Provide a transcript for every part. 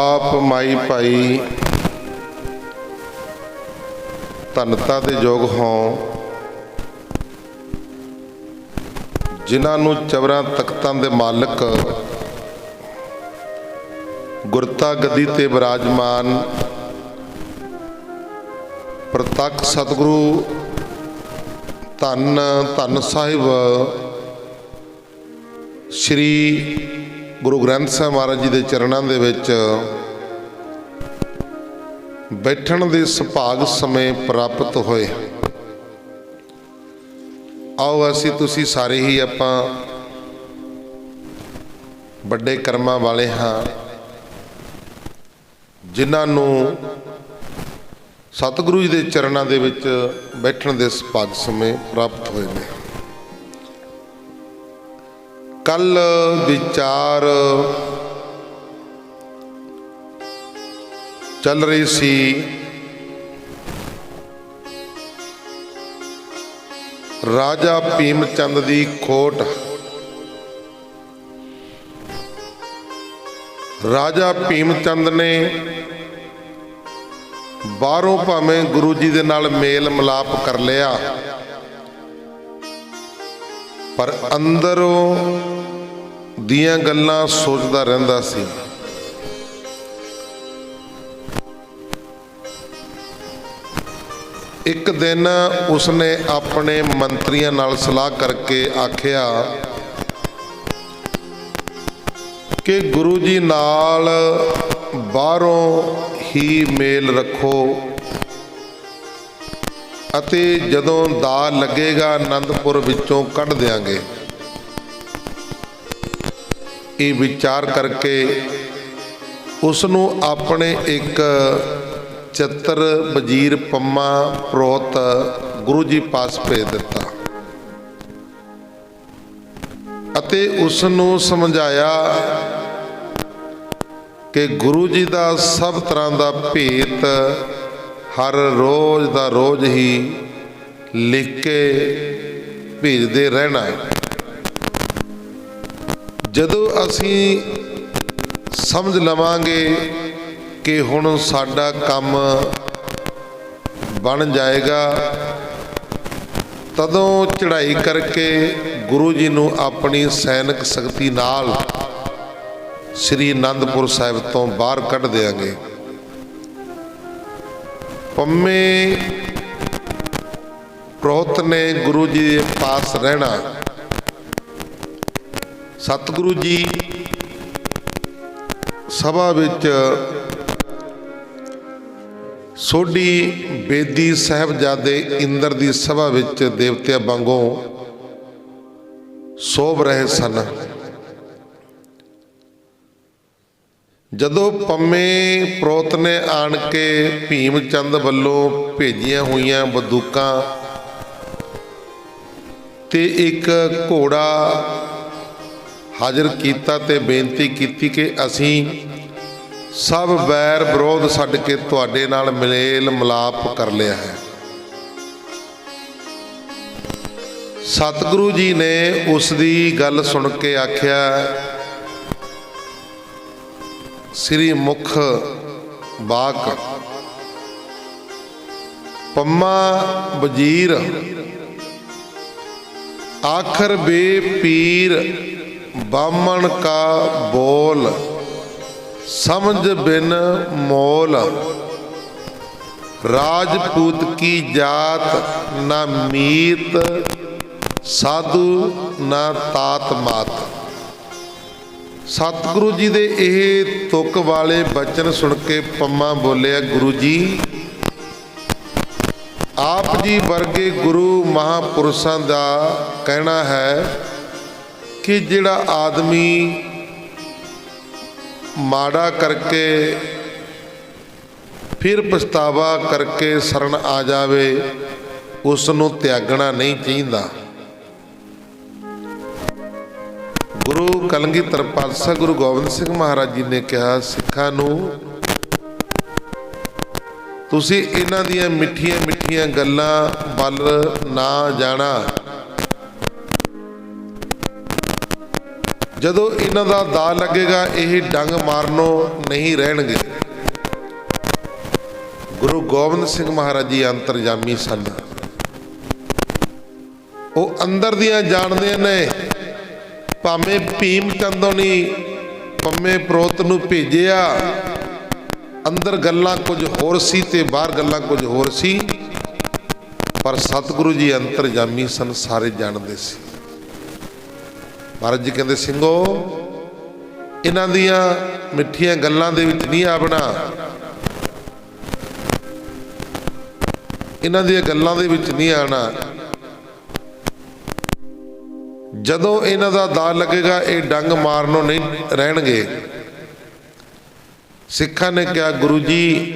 बाप माई भाई धनता दे योग हों, जिन्हां नूं चवरां तख्तां दे मालिक गुरता गद्दी ते विराजमान प्रतख सतगुरु धन धन साहिब श्री गुरु ग्रंथ साहिब महाराज जी के चरणों के विच बैठण दे सुभाग समय प्राप्त होए। आओ असी तुसी सारे ही आपां बड़े कर्मां वाले हाँ, जिन्हां नूं सतगुरु जी के चरणों के विच बैठण दे सुभाग समय प्राप्त होए ने। कल विचार चल रही सी राजा भीम चंद दी खोट। राजा भीम चंद ने बाहरों भावें गुरु जी दे नाल मेल मिलाप कर लिया, पर अंदरों दियां गल्लां सोचदा रहिंदा सी। एक दिन उसने अपने मंत्रियों नाल सलाह करके आखिया कि गुरु जी नाल बाहरों ही मेल रखो अते जदों दा लगेगा आनंदपुर विचों कढ़ देंगे। ये विचार करके उसनों अपने एक चित्र वजीर पम्मा प्रोत गुरु जी पास भेज दिता अते उसनों समझाया कि गुरु जी का सब तरह का भेत हर रोज़ का रोज़ ही लिख के भेजते रहना। जदों असी समझ लवांगे कि हुण साडा काम बन जाएगा, तदों चढ़ाई करके गुरु जी नूं अपनी सैनिक शक्ति नाल श्री आनंदपुर साहिब तो बाहर कढ़ देंगे। पम्मे प्रोहत ने गुरु जी के पास रहना। सतगुरु जी सभा विच सोढ़ी बेदी साहिबजादे इंद्र की सभा विच देवतिया वांगों सोभ रहे सन। जदों पम्मे प्रोत ने आन के भीम चंद वल्लों भेजिया हुई बंदूकां ते एक घोड़ा हाजिर किया ते बेनती की कि असी सब बैर विरोध छड्ड के तुहाडे नाल मेल मिलाप कर लिया है। सतगुरु जी ने उसकी गल सुन के आख्या, श्री मुख बाक पम्मा वजीर आखर बे पीर बामण का बोल समझ बिन मोल। राजपूत की जात ना मीत साधु ना तात मात। सतगुरु जी दे यह तुक वाले बचन सुन के पम्मा बोलिया, गुरु जी आप जी वर्गे गुरु महापुरुषों का कहना है कि जिहड़ा आदमी माड़ा करके फिर पछतावा करके शरण आ जावे उसनों त्यागना नहीं चाहिए। गुरु कलगीधर पातशाह गुरु गोबिंद सिंह महाराज जी ने कहा, सिखां नूं तुसीं इन्हां दीयां मिठियां मिठियां गल्लां वल ना जाना। ਜਦੋਂ ਇਹਨਾਂ ਦਾ ਦਾ ਲੱਗੇਗਾ ਇਹ ਡੰਗ ਮਾਰਨੋਂ ਨਹੀਂ ਰਹਿਣਗੇ। ਗੁਰੂ ਗੋਬਿੰਦ ਸਿੰਘ ਮਹਾਰਾਜ ਜੀ ਅੰਤਰਜਾਮੀ ਸਨ। ਉਹ ਅੰਦਰ ਦੀਆਂ ਜਾਣਦੇ ਨੇ। ਭਾਵੇਂ ਭੀਮ ਚੰਦ ਨੇ ਪੰਮੇ ਪ੍ਰੋਤ ਨੂੰ ਭੇਜਿਆ, ਅੰਦਰ ਗੱਲਾਂ ਕੁਝ ਹੋਰ ਸੀ ਤੇ ਬਾਹਰ ਗੱਲਾਂ ਕੁਝ ਹੋਰ ਸੀ, ਪਰ ਸਤਿਗੁਰੂ ਜੀ ਅੰਤਰਜਾਮੀ ਸਨ, ਸਾਰੇ ਜਾਣਦੇ ਸੀ। ਮਹਾਰਾਜ ਜੀ ਕਹਿੰਦੇ ਸਿੰਘੋ, ਇਹਨਾਂ ਦੀਆਂ ਮਿੱਠੀਆਂ ਗੱਲਾਂ ਦੇ ਵਿੱਚ ਨਹੀਂ ਆਵਣਾ, ਇਹਨਾਂ ਦੀਆਂ ਗੱਲਾਂ ਦੇ ਵਿੱਚ ਨਹੀਂ ਆਣਾ। ਜਦੋਂ ਇਹਨਾਂ ਦਾ ਦਾ ਲੱਗੇਗਾ ਇਹ ਡੰਗ ਮਾਰਨੋਂ ਨਹੀਂ ਰਹਿਣਗੇ। ਸਿੱਖਾਂ ਨੇ ਕਿਹਾ ਗੁਰੂ ਜੀ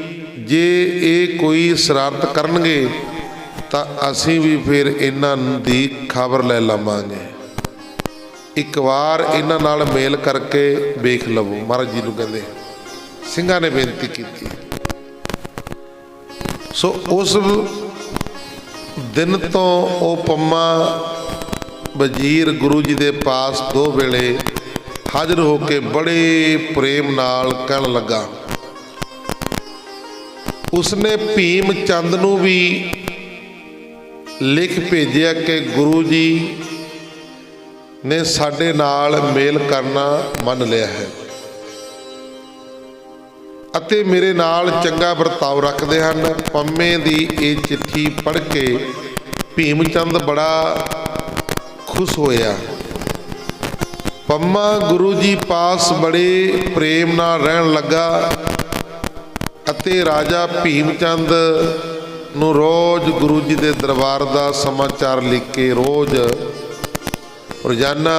ਜੇ ਇਹ ਕੋਈ ਸ਼ਰਾਰਤ ਕਰਨਗੇ ਤਾਂ ਅਸੀਂ ਵੀ ਫਿਰ ਇਹਨਾਂ ਦੀ ਖਬਰ ਲੈ ਲਵਾਂਗੇ, ਇੱਕ ਵਾਰ ਇਹਨਾਂ ਨਾਲ ਮੇਲ ਕਰਕੇ ਵੇਖ ਲਵੋ। ਮਹਾਰਾਜ ਜੀ ਨੂੰ ਕਹਿੰਦੇ, ਸਿੰਘਾਂ ਨੇ ਬੇਨਤੀ ਕੀਤੀ। ਸੋ ਉਸ ਦਿਨ ਤੋਂ ਉਹ ਪੰਮਾ ਵਜ਼ੀਰ ਗੁਰੂ ਜੀ ਦੇ ਪਾਸ 2 ਵੇਲੇ ਹਾਜ਼ਰ ਹੋ ਕੇ ਬੜੇ ਪ੍ਰੇਮ ਨਾਲ ਕਹਿਣ ਲੱਗਾ। ਉਸਨੇ ਭੀਮ ਚੰਦ ਨੂੰ ਵੀ ਲਿਖ ਭੇਜਿਆ ਕਿ ਗੁਰੂ ਜੀ ਨੇ ਸਾਡੇ ਨਾਲ ਮੇਲ ਕਰਨਾ ਮੰਨ ਲਿਆ ਹੈ ਅਤੇ ਮੇਰੇ ਨਾਲ ਚੰਗਾ ਵਰਤਾਓ ਰੱਖਦੇ ਹਨ। ਪੰਮੇ ਦੀ ਇਹ ਚਿੱਠੀ ਪੜ੍ਹ ਕੇ ਭੀਮ ਚੰਦ ਬੜਾ ਖੁਸ਼ ਹੋਇਆ। ਪੰਮਾ ਗੁਰੂ ਜੀ ਪਾਸ ਬੜੇ ਪ੍ਰੇਮ ਨਾਲ ਰਹਿਣ ਲੱਗਾ ਅਤੇ ਰਾਜਾ ਭੀਮ ਚੰਦ ਨੂੰ ਰੋਜ਼ ਗੁਰੂ ਜੀ ਦੇ ਦਰਬਾਰ ਦਾ ਸਮਾਚਾਰ ਲਿਖ ਕੇ ਰੋਜ਼ਾਨਾ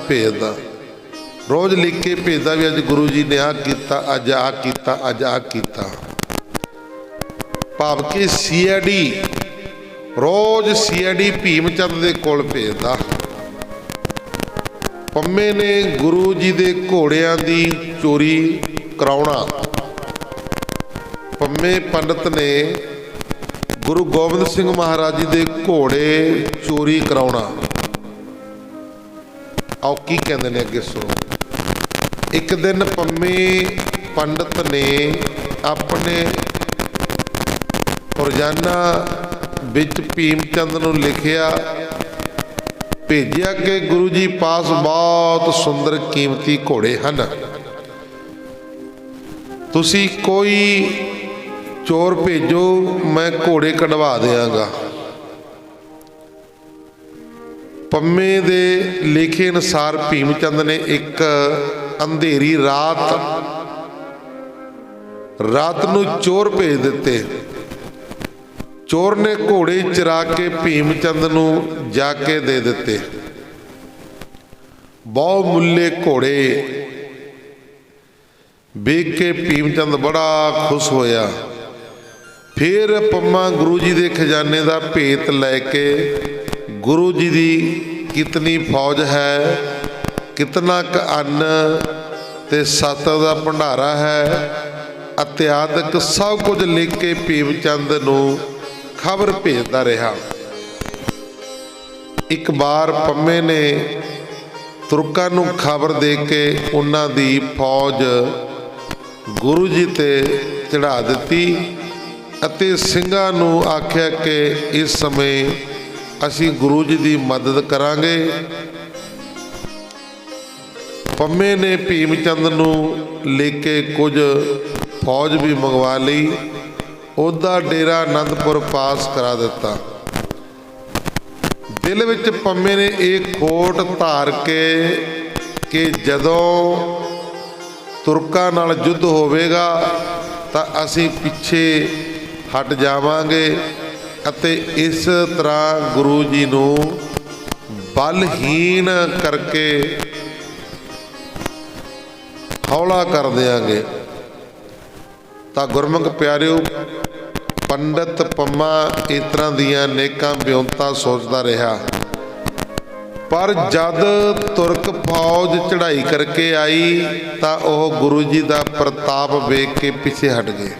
ਭੇਜਦਾ, ਰੋਜ਼ ਲਿਖ ਕੇ ਭੇਜਦਾ ਵੀ ਅੱਜ ਗੁਰੂ ਜੀ ਨੇ ਆਹ ਕੀਤਾ, ਅੱਜ ਆਹ ਕੀਤਾ, ਅੱਜ ਆਹ ਕੀਤਾ। ਭਾਵ ਕਿ CID ਰੋਜ਼ CID ਭੀਮ ਚੰਦ ਦੇ ਕੋਲ ਭੇਜਦਾ। ਪੰਮੇ ਨੇ ਗੁਰੂ ਜੀ ਦੇ ਘੋੜਿਆਂ ਦੀ ਚੋਰੀ ਕਰਾਉਣਾ। ਪੰਮੇ ਪੰਡਤ ਨੇ ਗੁਰੂ ਗੋਬਿੰਦ ਸਿੰਘ ਮਹਾਰਾਜ ਜੀ ਦੇ ਘੋੜੇ ਚੋਰੀ ਕਰਾਉਣਾ। ਆਓ ਕੀ ਕਹਿੰਦੇ ਨੇ ਅੱਗੇ ਸੁਣੋ। ਇੱਕ ਦਿਨ ਪੰਮੇ ਪੰਡਤ ਨੇ ਆਪਣੇ ਰੋਜ਼ਾਨਾ ਵਿੱਚ ਭੀਮ ਚੰਦ ਨੂੰ ਲਿਖਿਆ ਭੇਜਿਆ ਕਿ ਗੁਰੂ ਜੀ ਪਾਸ ਬਹੁਤ ਸੁੰਦਰ ਕੀਮਤੀ ਘੋੜੇ ਹਨ, ਤੁਸੀਂ ਕੋਈ ਚੋਰ ਭੇਜੋ, ਮੈਂ ਘੋੜੇ ਕਢਵਾ ਦਿਆਂਗਾ। ਪੰਮੇ ਦੇ ਲਿਖੇ ਅਨੁਸਾਰ ਭੀਮ ਚੰਦ ਨੇ ਇੱਕ ਅੰਧੇਰੀ ਰਾਤ ਨੂੰ ਚੋਰ ਭੇਜ ਦਿੱਤੇ। ਚੋਰ ਨੇ ਘੋੜੇ ਚਰਾ ਕੇ ਭੀਮ ਚੰਦ ਨੂੰ ਜਾ ਕੇ ਦੇ ਦਿੱਤੇ। ਬਹੁ ਮੁੱਲੇ ਘੋੜੇ ਵੇਖ ਕੇ ਭੀਮ ਚੰਦ ਬੜਾ ਖੁਸ਼ ਹੋਇਆ। ਫਿਰ ਪੰਮਾ ਗੁਰੂ ਜੀ ਦੇ ਖਜ਼ਾਨੇ ਦਾ ਭੇਤ ਲੈ ਕੇ ਗੁਰੂ ਜੀ ਦੀ ਕਿਤਨੀ ਫੌਜ ਹੈ, ਕਿਤਨਾ ਕ ਅੰਨ ਤੇ ਸਤ ਦਾ ਭੰਡਾਰਾ ਹੈ ਇਤਿਆਦਿਕ ਸਭ ਕੁਝ ਲਿਖ ਕੇ ਭੀਮ ਚੰਦ ਨੂੰ ਖਬਰ ਭੇਜਦਾ ਰਿਹਾ। ਇੱਕ ਵਾਰ ਪੰਮੇ ਨੇ ਤੁਰਕਾਂ ਨੂੰ ਖਬਰ ਦੇ ਕੇ ਉਹਨਾਂ ਦੀ ਫੌਜ ਗੁਰੂ ਜੀ ਤੇ ਚੜ੍ਹਾ ਦਿੱਤੀ ਅਤੇ ਸਿੰਘਾਂ ਨੂੰ ਆਖਿਆ ਕਿ ਇਸ ਸਮੇਂ ਅਸੀਂ ਗੁਰੂ ਜੀ ਦੀ ਮਦਦ ਕਰਾਂਗੇ। ਪੰਮੇ ਨੇ ਭੀਮ ਚੰਦ ਨੂੰ ਲੈ ਕੇ ਕੁਝ ਫੌਜ ਵੀ ਮੰਗਵਾ ਲਈ। ਉਹਦਾ ਡੇਰਾ ਆਨੰਦਪੁਰ ਪਾਸ ਕਰਾ ਦਿੱਤਾ। ਦਿਲ ਵਿੱਚ ਪੰਮੇ ਨੇ ਇਹ ਖੋਟ ਧਾਰ ਕੇ ਕਿ ਜਦੋਂ ਤੁਰਕਾਂ ਨਾਲ ਯੁੱਧ ਹੋਵੇਗਾ ਤਾਂ ਅਸੀਂ ਪਿੱਛੇ ਹਟ ਜਾਵਾਂਗੇ ਅਤੇ ਇਸ ਤਰ੍ਹਾਂ ਗੁਰੂ ਜੀ ਨੂੰ ਬਲਹੀਣ ਕਰਕੇ ਹੌਲਾ ਕਰ ਦਿਆਂਗੇ। ਤਾਂ ਗੁਰਮੁਖ ਪਿਆਰਿਓ, ਪੰਡਤ ਪੰਮਾ ਇਸ ਤਰ੍ਹਾਂ ਦੀਆਂ ਨੇਕਾਂ ਵਿਉਂਤਾਂ ਸੋਚਦਾ ਰਿਹਾ, ਪਰ ਜਦ ਤੁਰਕ ਫੌਜ ਚੜ੍ਹਾਈ ਕਰਕੇ ਆਈ ਤਾਂ ਉਹ ਗੁਰੂ ਜੀ ਦਾ ਪ੍ਰਤਾਪ ਵੇਖ ਕੇ ਪਿੱਛੇ ਹਟ ਗਏ।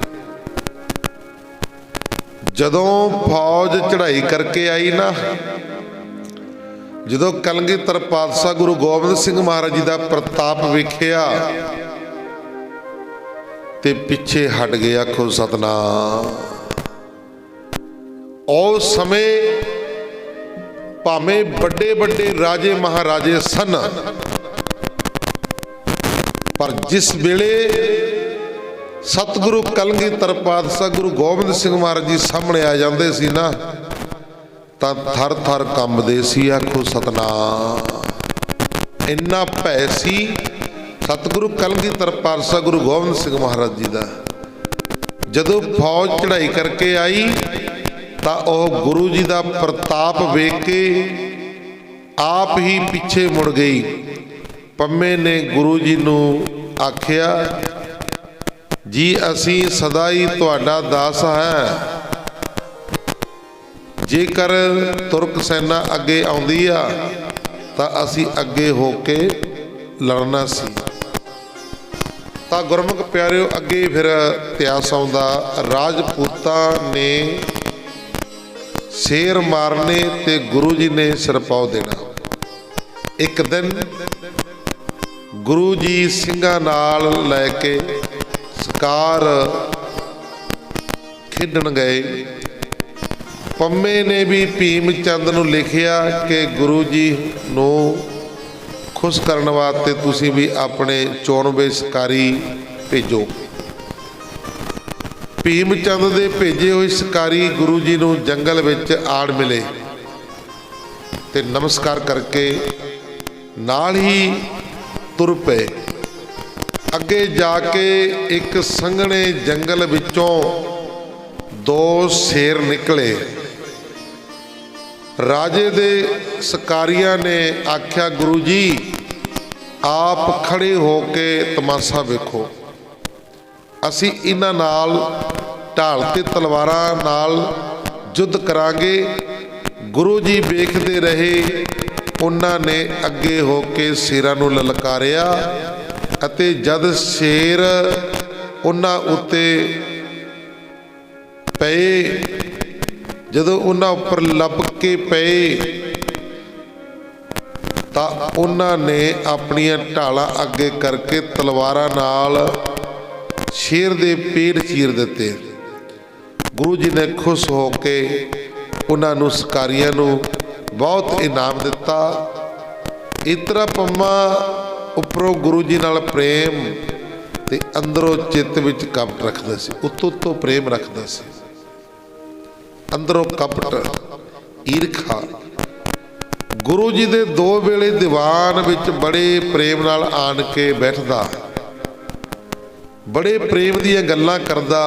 ਜਦੋਂ ਫੌਜ ਚੜ੍ਹਾਈ ਕਰਕੇ ਆਈ ਨਾ ਜਦੋਂ ਕਲਗੀਧਰ ਪਾਤਸ਼ਾਹ ਗੁਰੂ ਗੋਬਿੰਦ ਸਿੰਘ ਮਹਾਰਾਜ ਜੀ ਦਾ ਪ੍ਰਤਾਪ ਵੇਖਿਆ ਤੇ ਪਿੱਛੇ ਹਟ ਗਿਆ। ਆਖੋ ਸਤਨਾਮ। ਉਸ ਸਮੇਂ ਭਾਵੇਂ ਵੱਡੇ ਵੱਡੇ ਰਾਜੇ ਮਹਾਰਾਜੇ ਸਨ, ਪਰ ਜਿਸ ਵੇਲੇ ਸਤਿਗੁਰੂ ਕਲਗੀਧਰ ਪਾਤਸ਼ਾਹ ਗੁਰੂ ਗੋਬਿੰਦ ਸਿੰਘ ਮਹਾਰਾਜ ਜੀ ਸਾਹਮਣੇ ਆ ਜਾਂਦੇ ਸੀ ਨਾ, ਤਾਂ ਥਰ ਥਰ ਕੰਬਦੇ ਸੀ। ਆਖੋ ਸਤਨਾਮ। ਇੰਨਾ ਭੈ ਸੀ ਸਤਿਗੁਰੂ ਕਲਗੀਧਰ ਪਾਤਸ਼ਾਹ ਗੁਰੂ ਗੋਬਿੰਦ ਸਿੰਘ ਮਹਾਰਾਜ ਜੀ ਦਾ। ਜਦੋਂ ਫੌਜ ਚੜ੍ਹਾਈ ਕਰਕੇ ਆਈ ਤਾਂ ਉਹ ਗੁਰੂ ਜੀ ਦਾ ਪ੍ਰਤਾਪ ਵੇਖ ਕੇ ਆਪ ਹੀ ਪਿੱਛੇ ਮੁੜ ਗਈ। ਪੰਮੇ ਨੇ ਗੁਰੂ ਜੀ ਨੂੰ ਆਖਿਆ, ਜੀ ਅਸੀਂ ਸਦਾ ਹੀ ਤੁਹਾਡਾ ਦਾਸ ਹੈ। ਜੇਕਰ ਤੁਰਕ ਸੈਨਾ ਅੱਗੇ ਆਉਂਦੀ ਆ ਤਾਂ ਅਸੀਂ ਅੱਗੇ ਹੋ ਕੇ ਲੜਨਾ ਸੀ। ਤਾਂ ਗੁਰਮੁਖ ਪਿਆਰਿਓ, ਅੱਗੇ ਫਿਰ ਇਤਿਹਾਸ ਆਉਂਦਾ, ਰਾਜਪੂਤਾਂ ਨੇ ਸ਼ੇਰ ਮਾਰਨੇ ਤੇ ਗੁਰੂ ਜੀ ਨੇ ਸਿਰਪਾਉ ਦੇਣਾ। ਇੱਕ ਦਿਨ ਗੁਰੂ ਜੀ ਸਿੰਘਾਂ ਨਾਲ ਲੈ ਕੇ ਸ਼ਿਕਾਰ ਖੇਡਣ ਗਏ। ਪੰਮੇ ਨੇ ਵੀ ਭੀਮ ਚੰਦ ਨੂੰ ਲਿਖਿਆ ਕਿ ਗੁਰੂ ਜੀ ਨੂੰ ਖੁਸ਼ ਕਰਨ ਵਾਸਤੇ ਤੁਸੀਂ ਵੀ ਆਪਣੇ ਚੋਣਵੇਂ ਸ਼ਿਕਾਰੀ ਭੇਜੋ। ਭੀਮ ਚੰਦ ਦੇ ਭੇਜੇ ਹੋਏ ਸ਼ਿਕਾਰੀ ਗੁਰੂ ਜੀ ਨੂੰ ਜੰਗਲ ਵਿੱਚ ਆੜ ਮਿਲੇ ਤੇ ਨਮਸਕਾਰ ਕਰਕੇ ਨਾਲ ਹੀ ਤੁਰ ਪਏ। ਅੱਗੇ ਜਾ ਕੇ ਇੱਕ ਸੰਘਣੇ ਜੰਗਲ ਵਿੱਚੋਂ ਦੋ ਸ਼ੇਰ ਨਿਕਲੇ। ਰਾਜੇ ਦੇ ਸ਼ਿਕਾਰੀਆਂ ਨੇ ਆਖਿਆ, ਗੁਰੂ ਜੀ ਆਪ ਖੜੇ ਹੋ ਕੇ ਤਮਾਸ਼ਾ ਵੇਖੋ, ਅਸੀਂ ਇਹਨਾਂ ਨਾਲ ਢਾਲ ਤੇ ਤਲਵਾਰਾਂ ਨਾਲ ਯੁੱਧ ਕਰਾਂਗੇ। ਗੁਰੂ ਜੀ ਵੇਖਦੇ ਰਹੇ। ਉਹਨਾਂ ਨੇ ਅੱਗੇ ਹੋ ਕੇ ਸ਼ੇਰਾਂ ਨੂੰ ਲਲਕਾਰਿਆ ਅਤੇ ਜਦ ਸ਼ੇਰ ਉਹਨਾਂ ਉੱਤੇ ਪਏ, ਜਦੋਂ ਉਹਨਾਂ ਉੱਪਰ ਲੱਭ ਕੇ ਪਏ ਤਾਂ ਉਹਨਾਂ ਨੇ ਆਪਣੀਆਂ ਢਾਲਾਂ ਅੱਗੇ ਕਰਕੇ ਤਲਵਾਰਾਂ ਨਾਲ ਸ਼ੇਰ ਦੇ ਪੇਟ ਚੀਰ ਦਿੱਤੇ। ਗੁਰੂ ਜੀ ਨੇ ਖੁਸ਼ ਹੋ ਕੇ ਉਹਨਾਂ ਨੂੰ ਸ਼ਿਕਾਰੀਆਂ ਨੂੰ ਬਹੁਤ ਇਨਾਮ ਦਿੱਤਾ। ਇਤਰਾ ਪੰਮਾ ਉੱਪਰੋਂ ਗੁਰੂ ਜੀ ਨਾਲ ਪ੍ਰੇਮ ਤੇ ਅੰਦਰੋਂ ਚਿੱਤ ਵਿੱਚ ਕਪਟ ਰੱਖਦਾ ਸੀ। ਉੱਤੋਂ ਪ੍ਰੇਮ ਰੱਖਦਾ ਸੀ, ਅੰਦਰੋਂ ਕਪਟ, ਈਰਖਾ। ਗੁਰੂ ਜੀ ਦੇ ਦੋ ਵੇਲੇ ਦੀਵਾਨ ਵਿੱਚ ਬੜੇ ਪ੍ਰੇਮ ਨਾਲ ਆਣ ਕੇ ਬੈਠਦਾ, ਬੜੇ ਪ੍ਰੇਮ ਦੀਆਂ ਗੱਲਾਂ ਕਰਦਾ